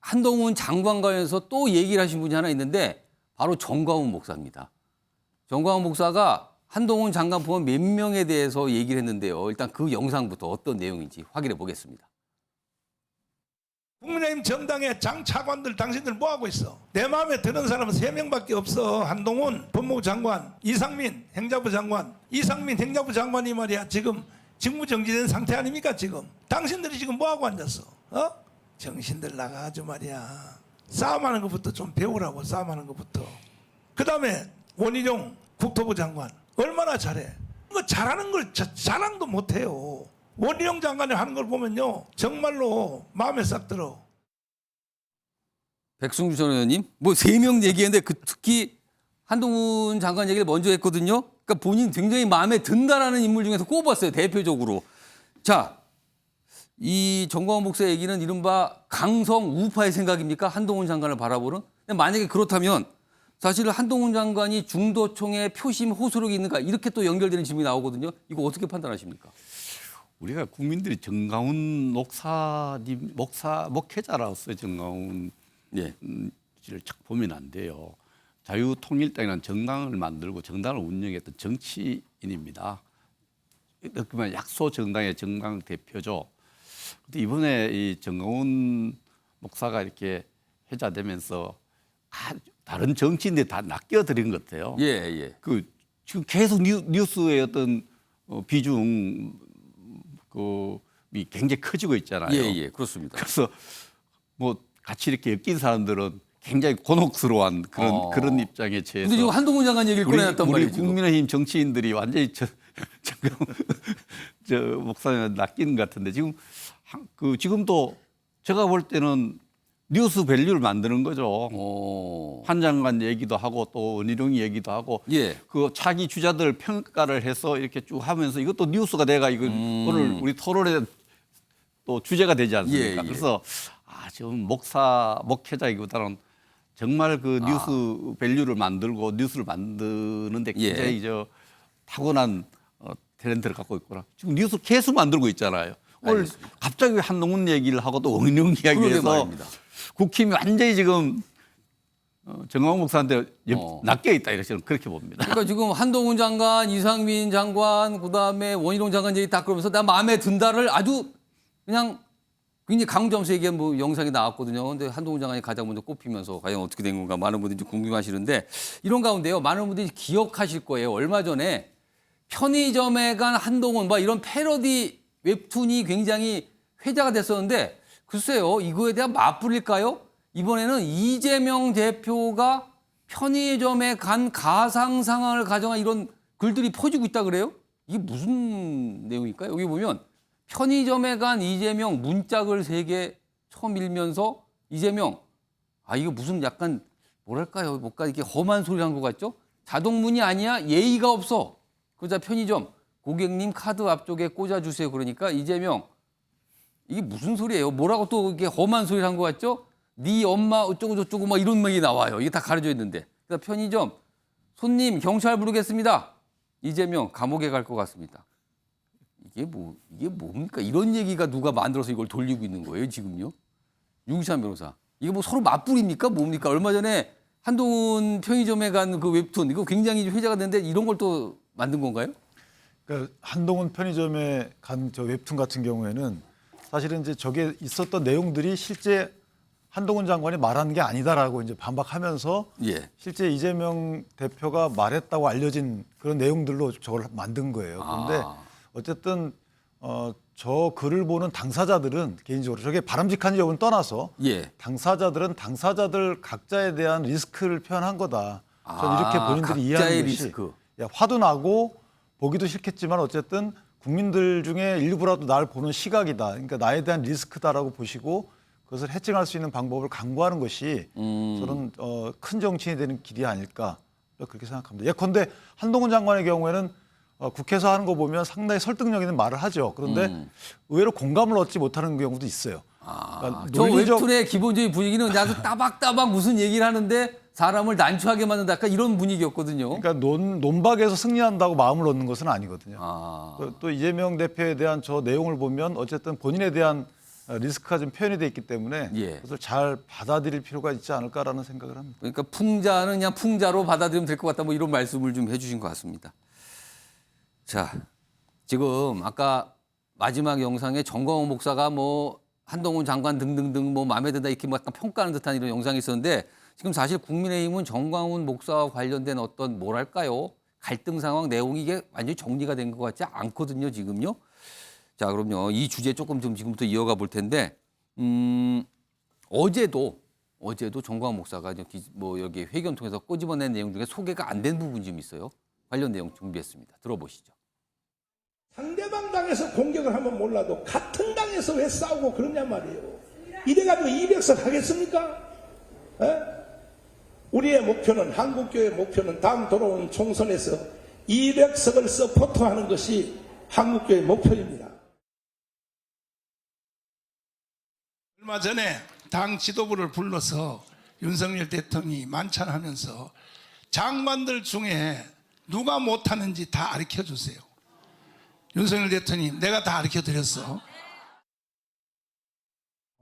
한동훈 장관 관련해서 또 얘기를 하신 분이 하나 있는데 바로 정광훈 목사입니다. 정광훈 목사가 한동훈 장관 보면 몇 명에 대해서 얘기를 했는데요. 일단 그 영상부터 어떤 내용인지 확인해 보겠습니다. 국민의힘 정당의 장 차관들 당신들 뭐하고 있어? 내 마음에 드는 사람은 3명밖에 없어. 한동훈 법무부 장관, 이상민 행자부 장관. 이상민 행자부 장관이 말이야 지금 직무정지된 상태 아닙니까 지금? 당신들이 지금 뭐하고 앉았어? 정신들 나가가지고 말이야. 싸움하는 것부터 좀 배우라고. 싸움하는 것부터. 그 다음에 원희룡 국토부 장관 얼마나 잘해. 그 잘하는 걸 자랑도 못해요. 원희룡 장관이 하는 걸 보면요 정말로 마음에 싹 들어. 백승주 전 의원님, 뭐 3명 얘기했는데 특히 한동훈 장관 얘기를 먼저 했거든요. 그러니까 본인 굉장히 마음에 든다라는 인물 중에서 꼽았어요. 대표적으로. 자, 이 정광훈 목사 얘기는 이른바 강성 우파의 생각입니까? 한동훈 장관을 바라보는. 근데 만약에 그렇다면 사실 한동훈 장관이 중도총회 표심 호소력이 있는가 이렇게 또 연결되는 질문이 나오거든요. 이거 어떻게 판단하십니까? 우리가 국민들이 정광훈 목회자라서 정광훈 씨를 착 보면 안 돼요. 자유통일당이라는 정당을 만들고 정당을 운영했던 정치인입니다. 그러면 약소 정당의 정당 대표죠. 근데 이번에 이 정광훈 목사가 이렇게 회자되면서 다른 정치인들이 다 낚여들인 것 같아요. 예. 지금 계속 뉴스의 어떤 비중 이 굉장히 커지고 있잖아요. 예, 그렇습니다. 그래서 뭐 같이 이렇게 엮인 사람들은 굉장히 곤혹스러운 그런 입장에 처해서. 근데 지금 한동훈 장관 얘기를 꺼내놨단 말이에요. 우리 국민의힘 정치인들이 완전히 저 목사님 낚이는 것 같은데 지금도 제가 볼 때는 뉴스 밸류를 만드는 거죠. 한 장관 얘기도 하고 또 원희룡 얘기도 하고 그 차기 주자들 평가를 해서 이렇게 쭉 하면서 이것도 뉴스가 돼가 이거 오늘 우리 토론에 또 주제가 되지 않습니까? 그래서 지금 목회자이기보다는 정말 그 뉴스 밸류를 만들고 뉴스를 만드는데 굉장히 타고난 탤런트를 갖고 있구나. 지금 뉴스 계속 만들고 있잖아요. 오늘 갑자기 한동훈 얘기를 하고 또 원희룡 이야기해서 국힘이 완전히 지금 정광훈 목사한테 낚여 있다 이렇게 저는 그렇게 봅니다. 그러니까 지금 한동훈 장관, 이상민 장관, 그다음에 원희룡 장관 얘기 딱 그러면서 나 마음에 든다를 아주 그냥 굉장히 강조하면서 얘기한 뭐 영상이 나왔거든요. 근데 한동훈 장관이 가장 먼저 꼽히면서 과연 어떻게 된 건가 많은 분들이 좀 궁금하시는데 이런 가운데요. 많은 분들이 기억하실 거예요. 얼마 전에 편의점에 간 한동훈 막 이런 패러디 웹툰이 굉장히 회자가 됐었는데 글쎄요. 이거에 대한 맞불일까요? 이번에는 이재명 대표가 편의점에 간 가상 상황을 가정한 이런 글들이 퍼지고 있다 그래요? 이게 무슨 내용일까요? 여기 보면 편의점에 간 이재명 문짝을 3개 처음 읽으면서 이재명 이거 무슨 약간 뭐랄까요? 뭔가 이렇게 험한 소리를 한 것 같죠? 자동문이 아니야? 예의가 없어. 그러자 편의점 고객님 카드 앞쪽에 꽂아주세요. 그러니까 이재명 이게 무슨 소리예요? 뭐라고 또 이렇게 험한 소리를 한 것 같죠? 네 엄마 어쩌고 저쩌고 막 이런 말이 나와요. 이게 다 가려져 있는데. 그러니까 편의점 손님 경찰 부르겠습니다. 이재명 감옥에 갈 것 같습니다. 이게 뭡니까? 이런 얘기가 누가 만들어서 이걸 돌리고 있는 거예요, 지금요? 윤기찬 변호사. 이게 뭐 서로 맞불입니까? 뭡니까? 얼마 전에 한동훈 편의점에 간 그 웹툰 이거 굉장히 회자가 됐는데 이런 걸 또 만든 건가요? 그러니까 한동훈 편의점에 간 저 웹툰 같은 경우에는 사실은 이제 저게 있었던 내용들이 실제 한동훈 장관이 말하는 게 아니다라고 이제 반박하면서 실제 이재명 대표가 말했다고 알려진 그런 내용들로 저걸 만든 거예요. 그런데 어쨌든 저 글을 보는 당사자들은 개인적으로 저게 바람직한 여부는 떠나서 당사자들은 당사자들 각자에 대한 리스크를 표현한 거다. 저는 이렇게 본인들이 이해하는 것이 화도 나고 보기도 싫겠지만 어쨌든 국민들 중에 일부라도 날 보는 시각이다. 그러니까 나에 대한 리스크다라고 보시고 그것을 해칭할 수 있는 방법을 강구하는 것이 저는 큰 정치인이 되는 길이 아닐까 그렇게 생각합니다. 예컨대 한동훈 장관의 경우에는 국회에서 하는 거 보면 상당히 설득력 있는 말을 하죠. 그런데 의외로 공감을 얻지 못하는 경우도 있어요. 그러니까 저 웹툰의 기본적인 분위기는 그냥 아주 따박따박 무슨 얘기를 하는데 사람을 난처하게 만든다. 약간 이런 분위기였거든요. 그러니까 논박에서 승리한다고 마음을 얻는 것은 아니거든요. 또 이재명 대표에 대한 저 내용을 보면 어쨌든 본인에 대한 리스크가 좀 표현이 돼 있기 때문에 그것을 잘 받아들일 필요가 있지 않을까라는 생각을 합니다. 그러니까 풍자는 그냥 풍자로 받아들이면 될 것 같다. 뭐 이런 말씀을 좀 해주신 것 같습니다. 자, 지금 아까 마지막 영상에 정광훈 목사가 뭐 한동훈 장관 등등등 뭐 마음에 든다 이렇게 뭐 약간 평가하는 듯한 이런 영상이 있었는데 지금 사실 국민의힘은 정광훈 목사와 관련된 어떤 뭐랄까요 갈등 상황 내용이 이게 완전히 정리가 된 것 같지 않거든요 지금요. 자 그럼요 이 주제 조금 좀 지금부터 이어가 볼 텐데 어제도 정광훈 목사가 뭐 여기 회견 통해서 꼬집어낸 내용 중에 소개가 안 된 부분이 좀 있어요. 관련 내용 준비했습니다. 들어보시죠. 상대방 당에서 공격을 하면 몰라도 같은 당에서 왜 싸우고 그러냐 말이에요. 이래가지고 200석 하겠습니까? 에? 우리의 목표는 한국교회의 목표는 다음 돌아오는 총선에서 200석을 서포트하는 것이 한국교회의 목표입니다. 얼마 전에 당 지도부를 불러서 윤석열 대통령이 만찬하면서 장관들 중에 누가 못하는지 다 가르쳐주세요. 윤석열 대통령 내가 다 가르쳐드렸어.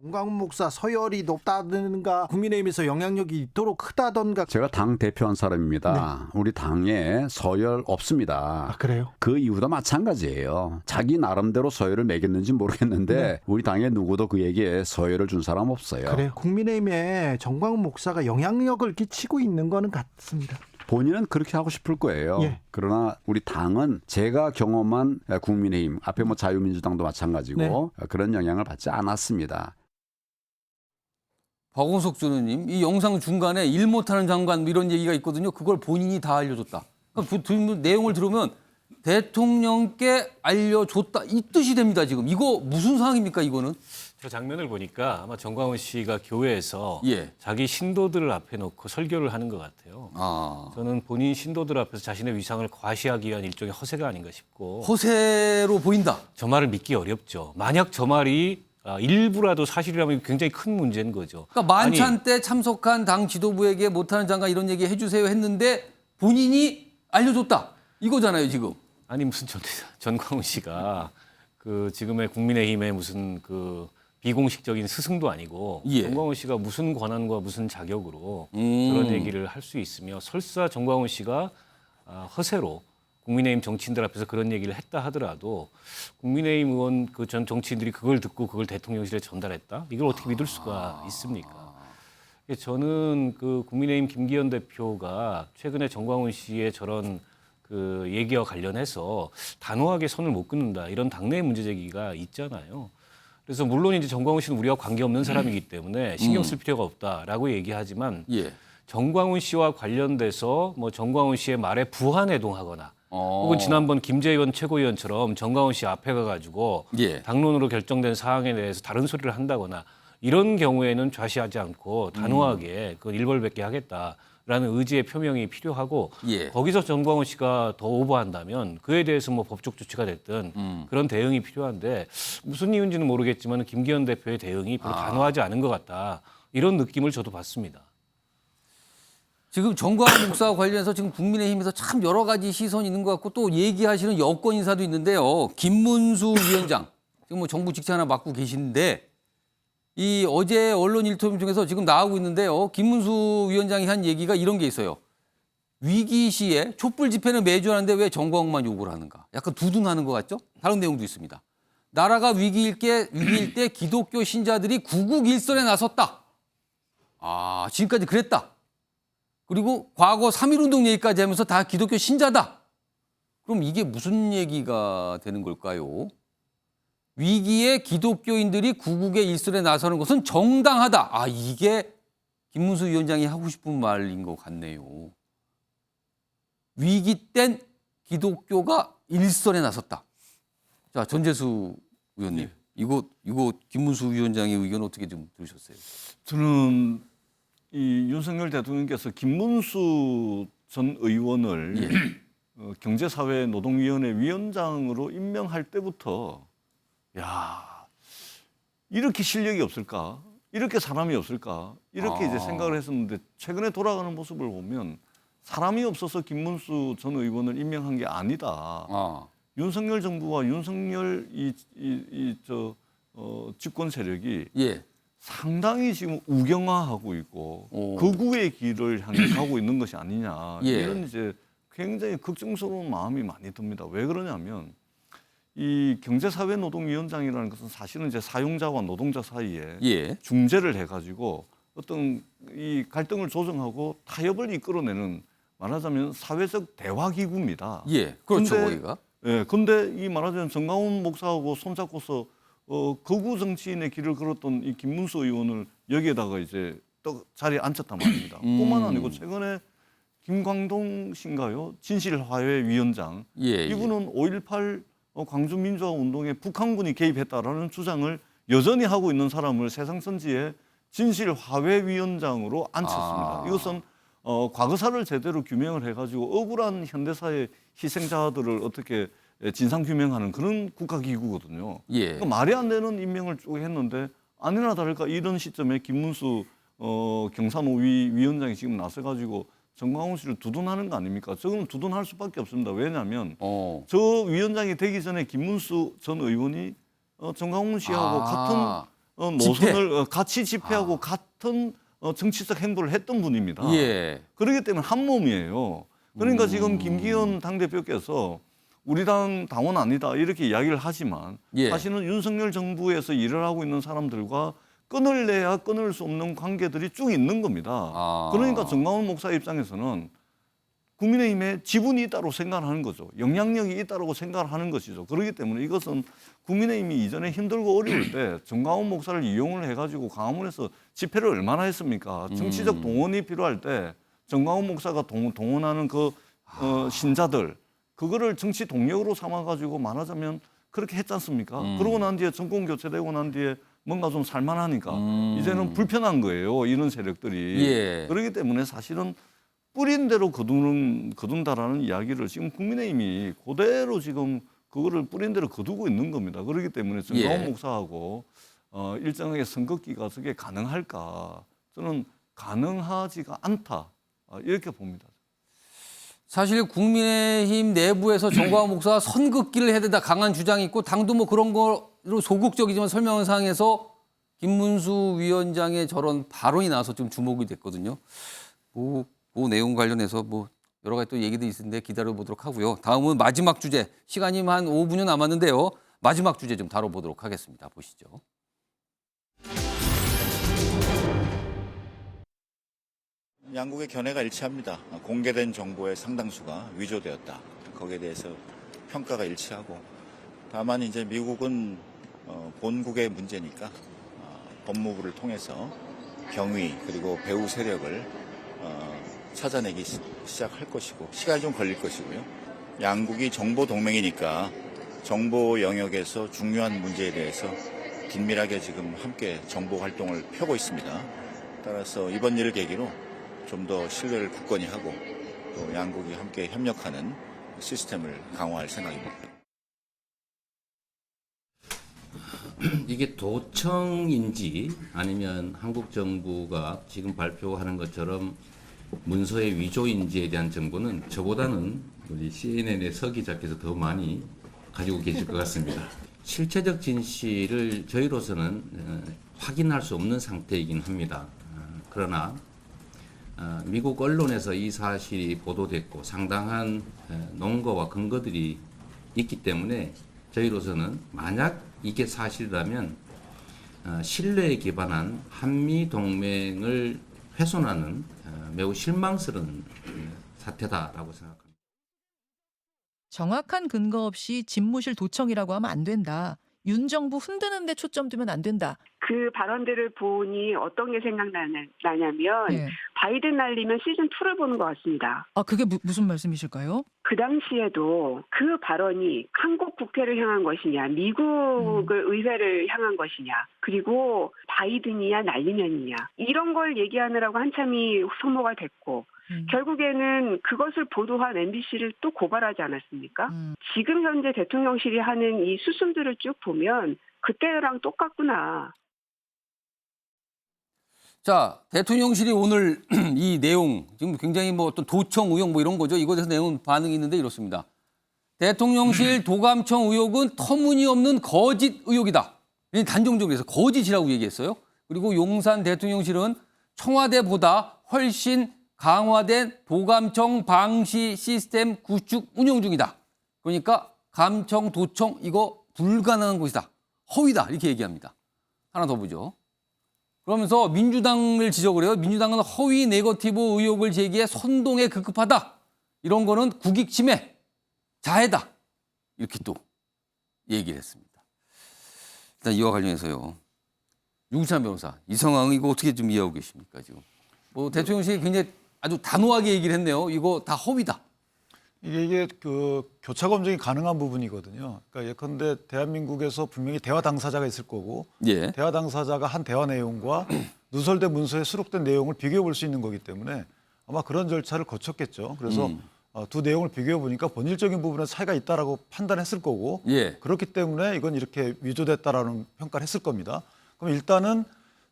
정광훈 목사 서열이 높다든가 국민의힘에서 영향력이 있도록 크다든가. 제가 당 대표한 사람입니다. 우리 당에 서열 없습니다. 그래요? 그 이유도 마찬가지예요. 자기 나름대로 서열을 매겼는지 모르겠는데 우리 당에 누구도 그에게 서열을 준 사람 없어요. 그래요? 국민의힘에 정광훈 목사가 영향력을 끼치고 있는 거는 같습니다. 본인은 그렇게 하고 싶을 거예요. 그러나 우리 당은 제가 경험한 국민의힘 앞에 뭐 자유민주당도 마찬가지고 그런 영향을 받지 않았습니다. 박원석 주노님 이 영상 중간에 일 못하는 장관 이런 얘기가 있거든요. 그걸 본인이 다 알려줬다. 그러니까 내용을 들으면 대통령께 알려줬다 이 뜻이 됩니다. 지금 이거 무슨 상황입니까 이거는? 저 장면을 보니까 아마 정광훈 씨가 교회에서 자기 신도들을 앞에 놓고 설교를 하는 것 같아요. 저는 본인 신도들 앞에서 자신의 위상을 과시하기 위한 일종의 허세가 아닌가 싶고. 허세로 보인다. 저 말을 믿기 어렵죠. 만약 저 말이 일부라도 사실이라면 굉장히 큰 문제인 거죠. 그러니까 만찬 때 참석한 당 지도부에게 못하는 장관 이런 얘기 해주세요 했는데 본인이 알려줬다 이거잖아요 지금. 아니 무슨 전광훈 씨가 그 지금의 국민의힘의 무슨 그 비공식적인 스승도 아니고 정광훈 씨가 무슨 권한과 무슨 자격으로 그런 얘기를 할 수 있으며 설사 정광훈 씨가 허세로 국민의힘 정치인들 앞에서 그런 얘기를 했다 하더라도 국민의힘 의원 그 전 정치인들이 그걸 듣고 그걸 대통령실에 전달했다? 이걸 어떻게 믿을 수가 있습니까? 저는 그 국민의힘 김기현 대표가 최근에 정광훈 씨의 저런 그 얘기와 관련해서 단호하게 선을 못 끊는다 이런 당내의 문제 제기가 있잖아요. 그래서 물론 이제 정광훈 씨는 우리와 관계없는 사람이기 때문에 신경 쓸 필요가 없다라고 얘기하지만 정광훈 씨와 관련돼서 뭐 정광훈 씨의 말에 부한해동하거나 혹은 지난번 김재원 최고위원처럼 정광훈 씨 앞에 가가지고 당론으로 결정된 사항에 대해서 다른 소리를 한다거나 이런 경우에는 좌시하지 않고 단호하게 그건 일벌백계 하겠다라는 의지의 표명이 필요하고 거기서 정광훈 씨가 더 오버한다면 그에 대해서 뭐 법적 조치가 됐든 그런 대응이 필요한데 무슨 이유인지는 모르겠지만 김기현 대표의 대응이 별로 단호하지 않은 것 같다. 이런 느낌을 저도 받습니다. 지금 정광훈 목사와 관련해서 지금 국민의힘에서 참 여러 가지 시선이 있는 것 같고 또 얘기하시는 여권 인사도 있는데요. 김문수 위원장 지금 뭐 정부 직책 하나 맡고 계신데 이 어제 언론 인터뷰 중에서 지금 나오고 있는데요. 김문수 위원장이 한 얘기가 이런 게 있어요. 위기 시에 촛불 집회는 매주 하는데 왜 정광훈만 요구를 하는가? 약간 두둔하는 것 같죠? 다른 내용도 있습니다. 나라가 위기일 때 기독교 신자들이 구국일선에 나섰다. 지금까지 그랬다. 그리고 과거 3.1운동 얘기까지 하면서 다 기독교 신자다. 그럼 이게 무슨 얘기가 되는 걸까요? 위기에 기독교인들이 구국의 일선에 나서는 것은 정당하다. 이게 김문수 위원장이 하고 싶은 말인 것 같네요. 위기 땐 기독교가 일선에 나섰다. 자, 전재수 의원님. 이거 김문수 위원장의 의견 어떻게 좀 들으셨어요? 저는 이 윤석열 대통령께서 김문수 전 의원을 경제사회노동위원회 위원장으로 임명할 때부터 야 이렇게 실력이 없을까? 이렇게 사람이 없을까? 이렇게 이제 생각을 했었는데 최근에 돌아가는 모습을 보면 사람이 없어서 김문수 전 의원을 임명한 게 아니다. 윤석열 정부와 윤석열 집권 세력이 상당히 지금 우경화하고 있고 극우의 길을 향해 가고 있는 것이 아니냐. 이런 이제 굉장히 걱정스러운 마음이 많이 듭니다. 왜 그러냐면 이 경제사회노동위원장이라는 것은 사실은 이제 사용자와 노동자 사이에 중재를 해가지고 어떤 이 갈등을 조정하고 타협을 이끌어내는 말하자면 사회적 대화 기구입니다. 그렇죠, 거기가. 근데 이 말하자면 정강훈 목사하고 손잡고서 극우 정치인의 길을 걸었던 이 김문수 의원을 여기에다가 이제 또 자리에 앉혔단 말입니다. 뿐만 아니고 최근에 김광동 씨인가요? 진실화해위원장. 이분은 5.18 광주민주화운동에 북한군이 개입했다라는 주장을 여전히 하고 있는 사람을 세상선지에 진실화해위원장으로 앉혔습니다. 이것은 과거사를 제대로 규명을 해가지고 억울한 현대사의 희생자들을 어떻게 진상규명하는 그런 국가기구거든요. 그러니까 말이 안 되는 임명을 쭉 했는데 아니나 다를까 이런 시점에 김문수 경사노위 위원장이 지금 나서가지고 정광훈 씨를 두둔하는 거 아닙니까? 저건 두둔할 수밖에 없습니다. 왜냐하면 저 위원장이 되기 전에 김문수 전 의원이 정광훈 씨하고 같은 노선을 같이 집회하고 같은 정치적 행보를 했던 분입니다. 그렇기 때문에 한 몸이에요. 그러니까 지금 김기현 당대표께서 우리 당 당원 아니다 이렇게 이야기를 하지만 사실은 윤석열 정부에서 일을 하고 있는 사람들과 끊을래야 끊을 수 없는 관계들이 쭉 있는 겁니다. 그러니까 정광훈 목사 입장에서는 국민의힘에 지분이 있다고 생각하는 거죠. 영향력이 있다고 생각하는 것이죠. 그렇기 때문에 이것은 국민의힘이 이전에 힘들고 어려울 때 정광훈 목사를 이용을 해가지고 광화문에서 집회를 얼마나 했습니까? 정치적 동원이 필요할 때 정광훈 목사가 동원하는 그 신자들 그거를 정치 동력으로 삼아가지고 말하자면 그렇게 했지 않습니까? 그러고 난 뒤에 정권 교체되고 난 뒤에 뭔가 좀 살만하니까 이제는 불편한 거예요. 이런 세력들이. 그렇기 때문에 사실은 뿌린 대로 거둔다라는 이야기를 지금 국민의힘이 그대로 지금 그거를 뿌린 대로 거두고 있는 겁니다. 그렇기 때문에 정광훈 목사하고 일정하게 선긋기가 저게 가능할까? 저는 가능하지가 않다. 이렇게 봅니다. 사실 국민의힘 내부에서 정광훈 목사가 선긋기를 해야 된다 강한 주장이 있고 당도 뭐 그런 거로 소극적이지만 설명한 상에서 김문수 위원장의 저런 발언이 나와서 좀 주목이 됐거든요. 그 내용 관련해서 뭐 여러 가지 또 얘기도 있는데 기다려보도록 하고요. 다음은 마지막 주제. 시간이 한 5분여 남았는데요. 마지막 주제 좀 다뤄보도록 하겠습니다. 보시죠. 양국의 견해가 일치합니다. 공개된 정보의 상당수가 위조되었다. 거기에 대해서 평가가 일치하고 다만 이제 미국은 본국의 문제니까 법무부를 통해서 경위 그리고 배후 세력을 찾아내기 시작할 것이고 시간이 좀 걸릴 것이고요. 양국이 정보 동맹이니까 정보 영역에서 중요한 문제에 대해서 긴밀하게 지금 함께 정보 활동을 펴고 있습니다. 따라서 이번 일을 계기로 좀 더 신뢰를 굳건히 하고 또 양국이 함께 협력하는 시스템을 강화할 생각입니다. 이게 도청인지 아니면 한국 정부가 지금 발표하는 것처럼 문서의 위조인지에 대한 정보는 저보다는 우리 CNN의 서 기자께서 더 많이 가지고 계실 것 같습니다. 실체적 진실을 저희로서는 확인할 수 없는 상태이긴 합니다. 그러나 미국 언론에서 이 사실이 보도됐고 상당한 논거와 근거들이 있기 때문에 저희로서는 만약 이게 사실이라면 신뢰에 기반한 한미 동맹을 훼손하는 매우 실망스러운 사태다라고 생각합니다. 정확한 근거 없이 집무실 도청이라고 하면 안 된다. 윤 정부 흔드는 데 초점 두면 안 된다. 그 발언들을 보니 어떤 게 생각나냐면 바이든 날리면 시즌 2를 보는 것 같습니다. 아, 그게 무슨 말씀이실까요? 그 당시에도 그 발언이 한국 국회를 향한 것이냐, 미국을 의회를 향한 것이냐, 그리고 바이든이야 날리면이냐 이런 걸 얘기하느라고 한참이 소모가 됐고 결국에는 그것을 보도한 MBC를 또 고발하지 않았습니까? 지금 현재 대통령실이 하는 이 수순들을 쭉 보면 그때랑 똑같구나. 자, 대통령실이 오늘 이 내용 지금 굉장히 뭐 어떤 도청 의혹 뭐 이런 거죠. 이거에 대해서 내용 반응이 있는데 이렇습니다. 대통령실 도감청 의혹은 터무니없는 거짓 의혹이다. 단정적으로 해서 거짓이라고 얘기했어요. 그리고 용산 대통령실은 청와대보다 훨씬 강화된 도감청 방시 시스템 구축 운영 중이다. 그러니까 감청, 도청 이거 불가능한 곳이다. 허위다. 이렇게 얘기합니다. 하나 더 보죠. 그러면서 민주당을 지적을 해요. 민주당은 허위 네거티브 의혹을 제기해 선동에 급급하다. 이런 거는 국익침해, 자해다. 이렇게 또 얘기를 했습니다. 일단 이와 관련해서요. 유기찬 변호사, 이 상황 이거 어떻게 좀 이해하고 계십니까 지금? 뭐 대통령실이 굉장히 아주 단호하게 얘기를 했네요. 이거 다 허위다. 이게 그 교차 검증이 가능한 부분이거든요. 그러니까 예컨대 대한민국에서 분명히 대화 당사자가 있을 거고, 예. 대화 당사자가 한 대화 내용과 누설된 문서에 수록된 내용을 비교해 볼 수 있는 거기 때문에 아마 그런 절차를 거쳤겠죠. 그래서 두 내용을 비교해 보니까 본질적인 부분에 차이가 있다라고 판단했을 거고, 예. 그렇기 때문에 이건 이렇게 위조됐다라는 평가를 했을 겁니다. 그럼 일단은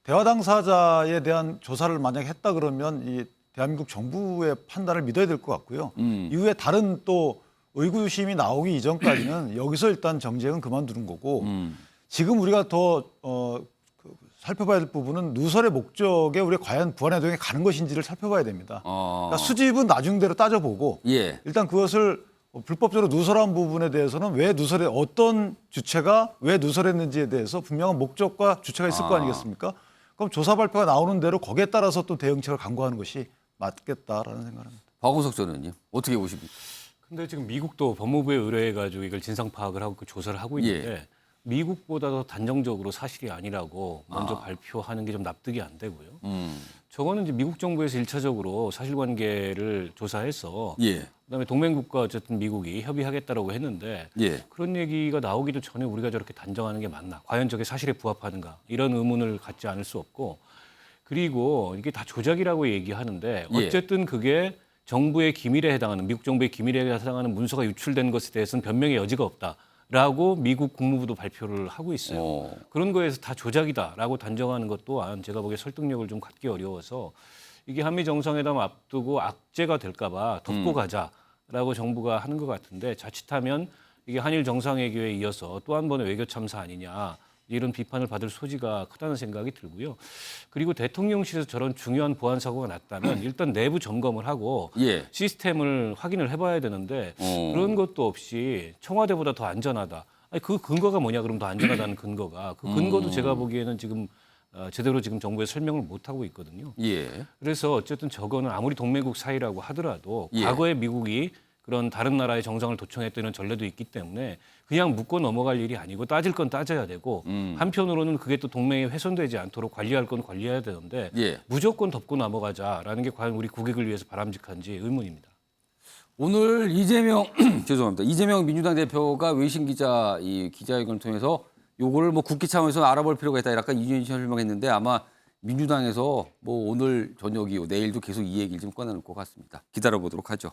대화 당사자에 대한 조사를 만약에 했다 그러면 이 대한민국 정부의 판단을 믿어야 될 것 같고요. 이후에 다른 또 의구심이 나오기 이전까지는 여기서 일단 정쟁은 그만두는 거고, 지금 우리가 더 살펴봐야 될 부분은 누설의 목적에 우리가 과연 부안해동에 가는 것인지를 살펴봐야 됩니다. 그러니까 수집은 나중대로 따져보고 예. 일단 그것을 불법적으로 누설한 부분에 대해서는 왜 누설에 어떤 주체가 왜 누설했는지에 대해서 분명한 목적과 주체가 있을 거 아니겠습니까? 그럼 조사 발표가 나오는 대로 거기에 따라서 또 대응책을 강구하는 것이 맞겠다라는 생각입니다. 박원석 전 의원님 어떻게 보십니까? 근데 지금 미국도 법무부에 의뢰해가지고 이걸 진상 파악을 하고 그 조사를 하고 있는데 예. 미국보다 더 단정적으로 사실이 아니라고 먼저 발표하는 게 좀 납득이 안 되고요. 저거는 이제 미국 정부에서 1차적으로 사실관계를 조사해서 예. 그다음에 동맹국가 어쨌든 미국이 협의하겠다라고 했는데 예. 그런 얘기가 나오기도 전에 우리가 저렇게 단정하는 게 맞나? 과연 저게 사실에 부합하는가? 이런 의문을 갖지 않을 수 없고 그리고 이게 다 조작이라고 얘기하는데 어쨌든 그게 정부의 기밀에 해당하는 미국 정부의 기밀에 해당하는 문서가 유출된 것에 대해서는 변명의 여지가 없다라고 미국 국무부도 발표를 하고 있어요. 그런 거에서 다 조작이다라고 단정하는 것 또한 제가 보기에 설득력을 좀 갖기 어려워서 이게 한미 정상회담 앞두고 악재가 될까 봐 덮고 가자라고 정부가 하는 것 같은데 자칫하면 이게 한일 정상회담에 이어서 또 한 번의 외교 참사 아니냐. 이런 비판을 받을 소지가 크다는 생각이 들고요. 그리고 대통령실에서 저런 중요한 보안 사고가 났다면 일단 내부 점검을 하고 시스템을 확인을 해봐야 되는데 그런 것도 없이 청와대보다 더 안전하다. 아니, 그 근거가 뭐냐? 그럼 더 안전하다는 근거가 그 근거도 제가 보기에는 지금 제대로 지금 정부에 설명을 못 하고 있거든요. 예. 그래서 어쨌든 저거는 아무리 동맹국 사이라고 하더라도 과거에 미국이 그런 다른 나라의 정상을 도청했다는 전례도 있기 때문에 그냥 묻고 넘어갈 일이 아니고 따질 건 따져야 되고 한편으로는 그게 또 동맹이 훼손되지 않도록 관리할 건 관리해야 되는데 무조건 덮고 넘어가자라는 게 과연 우리 국익을 위해서 바람직한지 의문입니다. 오늘 이재명 죄송합니다. 이재명 민주당 대표가 외신 기자 이 기자회견을 통해서 요거를 뭐 국회 차원에서 알아볼 필요가 있다. 약간 이준희 씨 설명했는데 아마 민주당에서 뭐 오늘 저녁이요 내일도 계속 이 얘기를 좀 꺼내놓을 것 같습니다. 기다려보도록 하죠.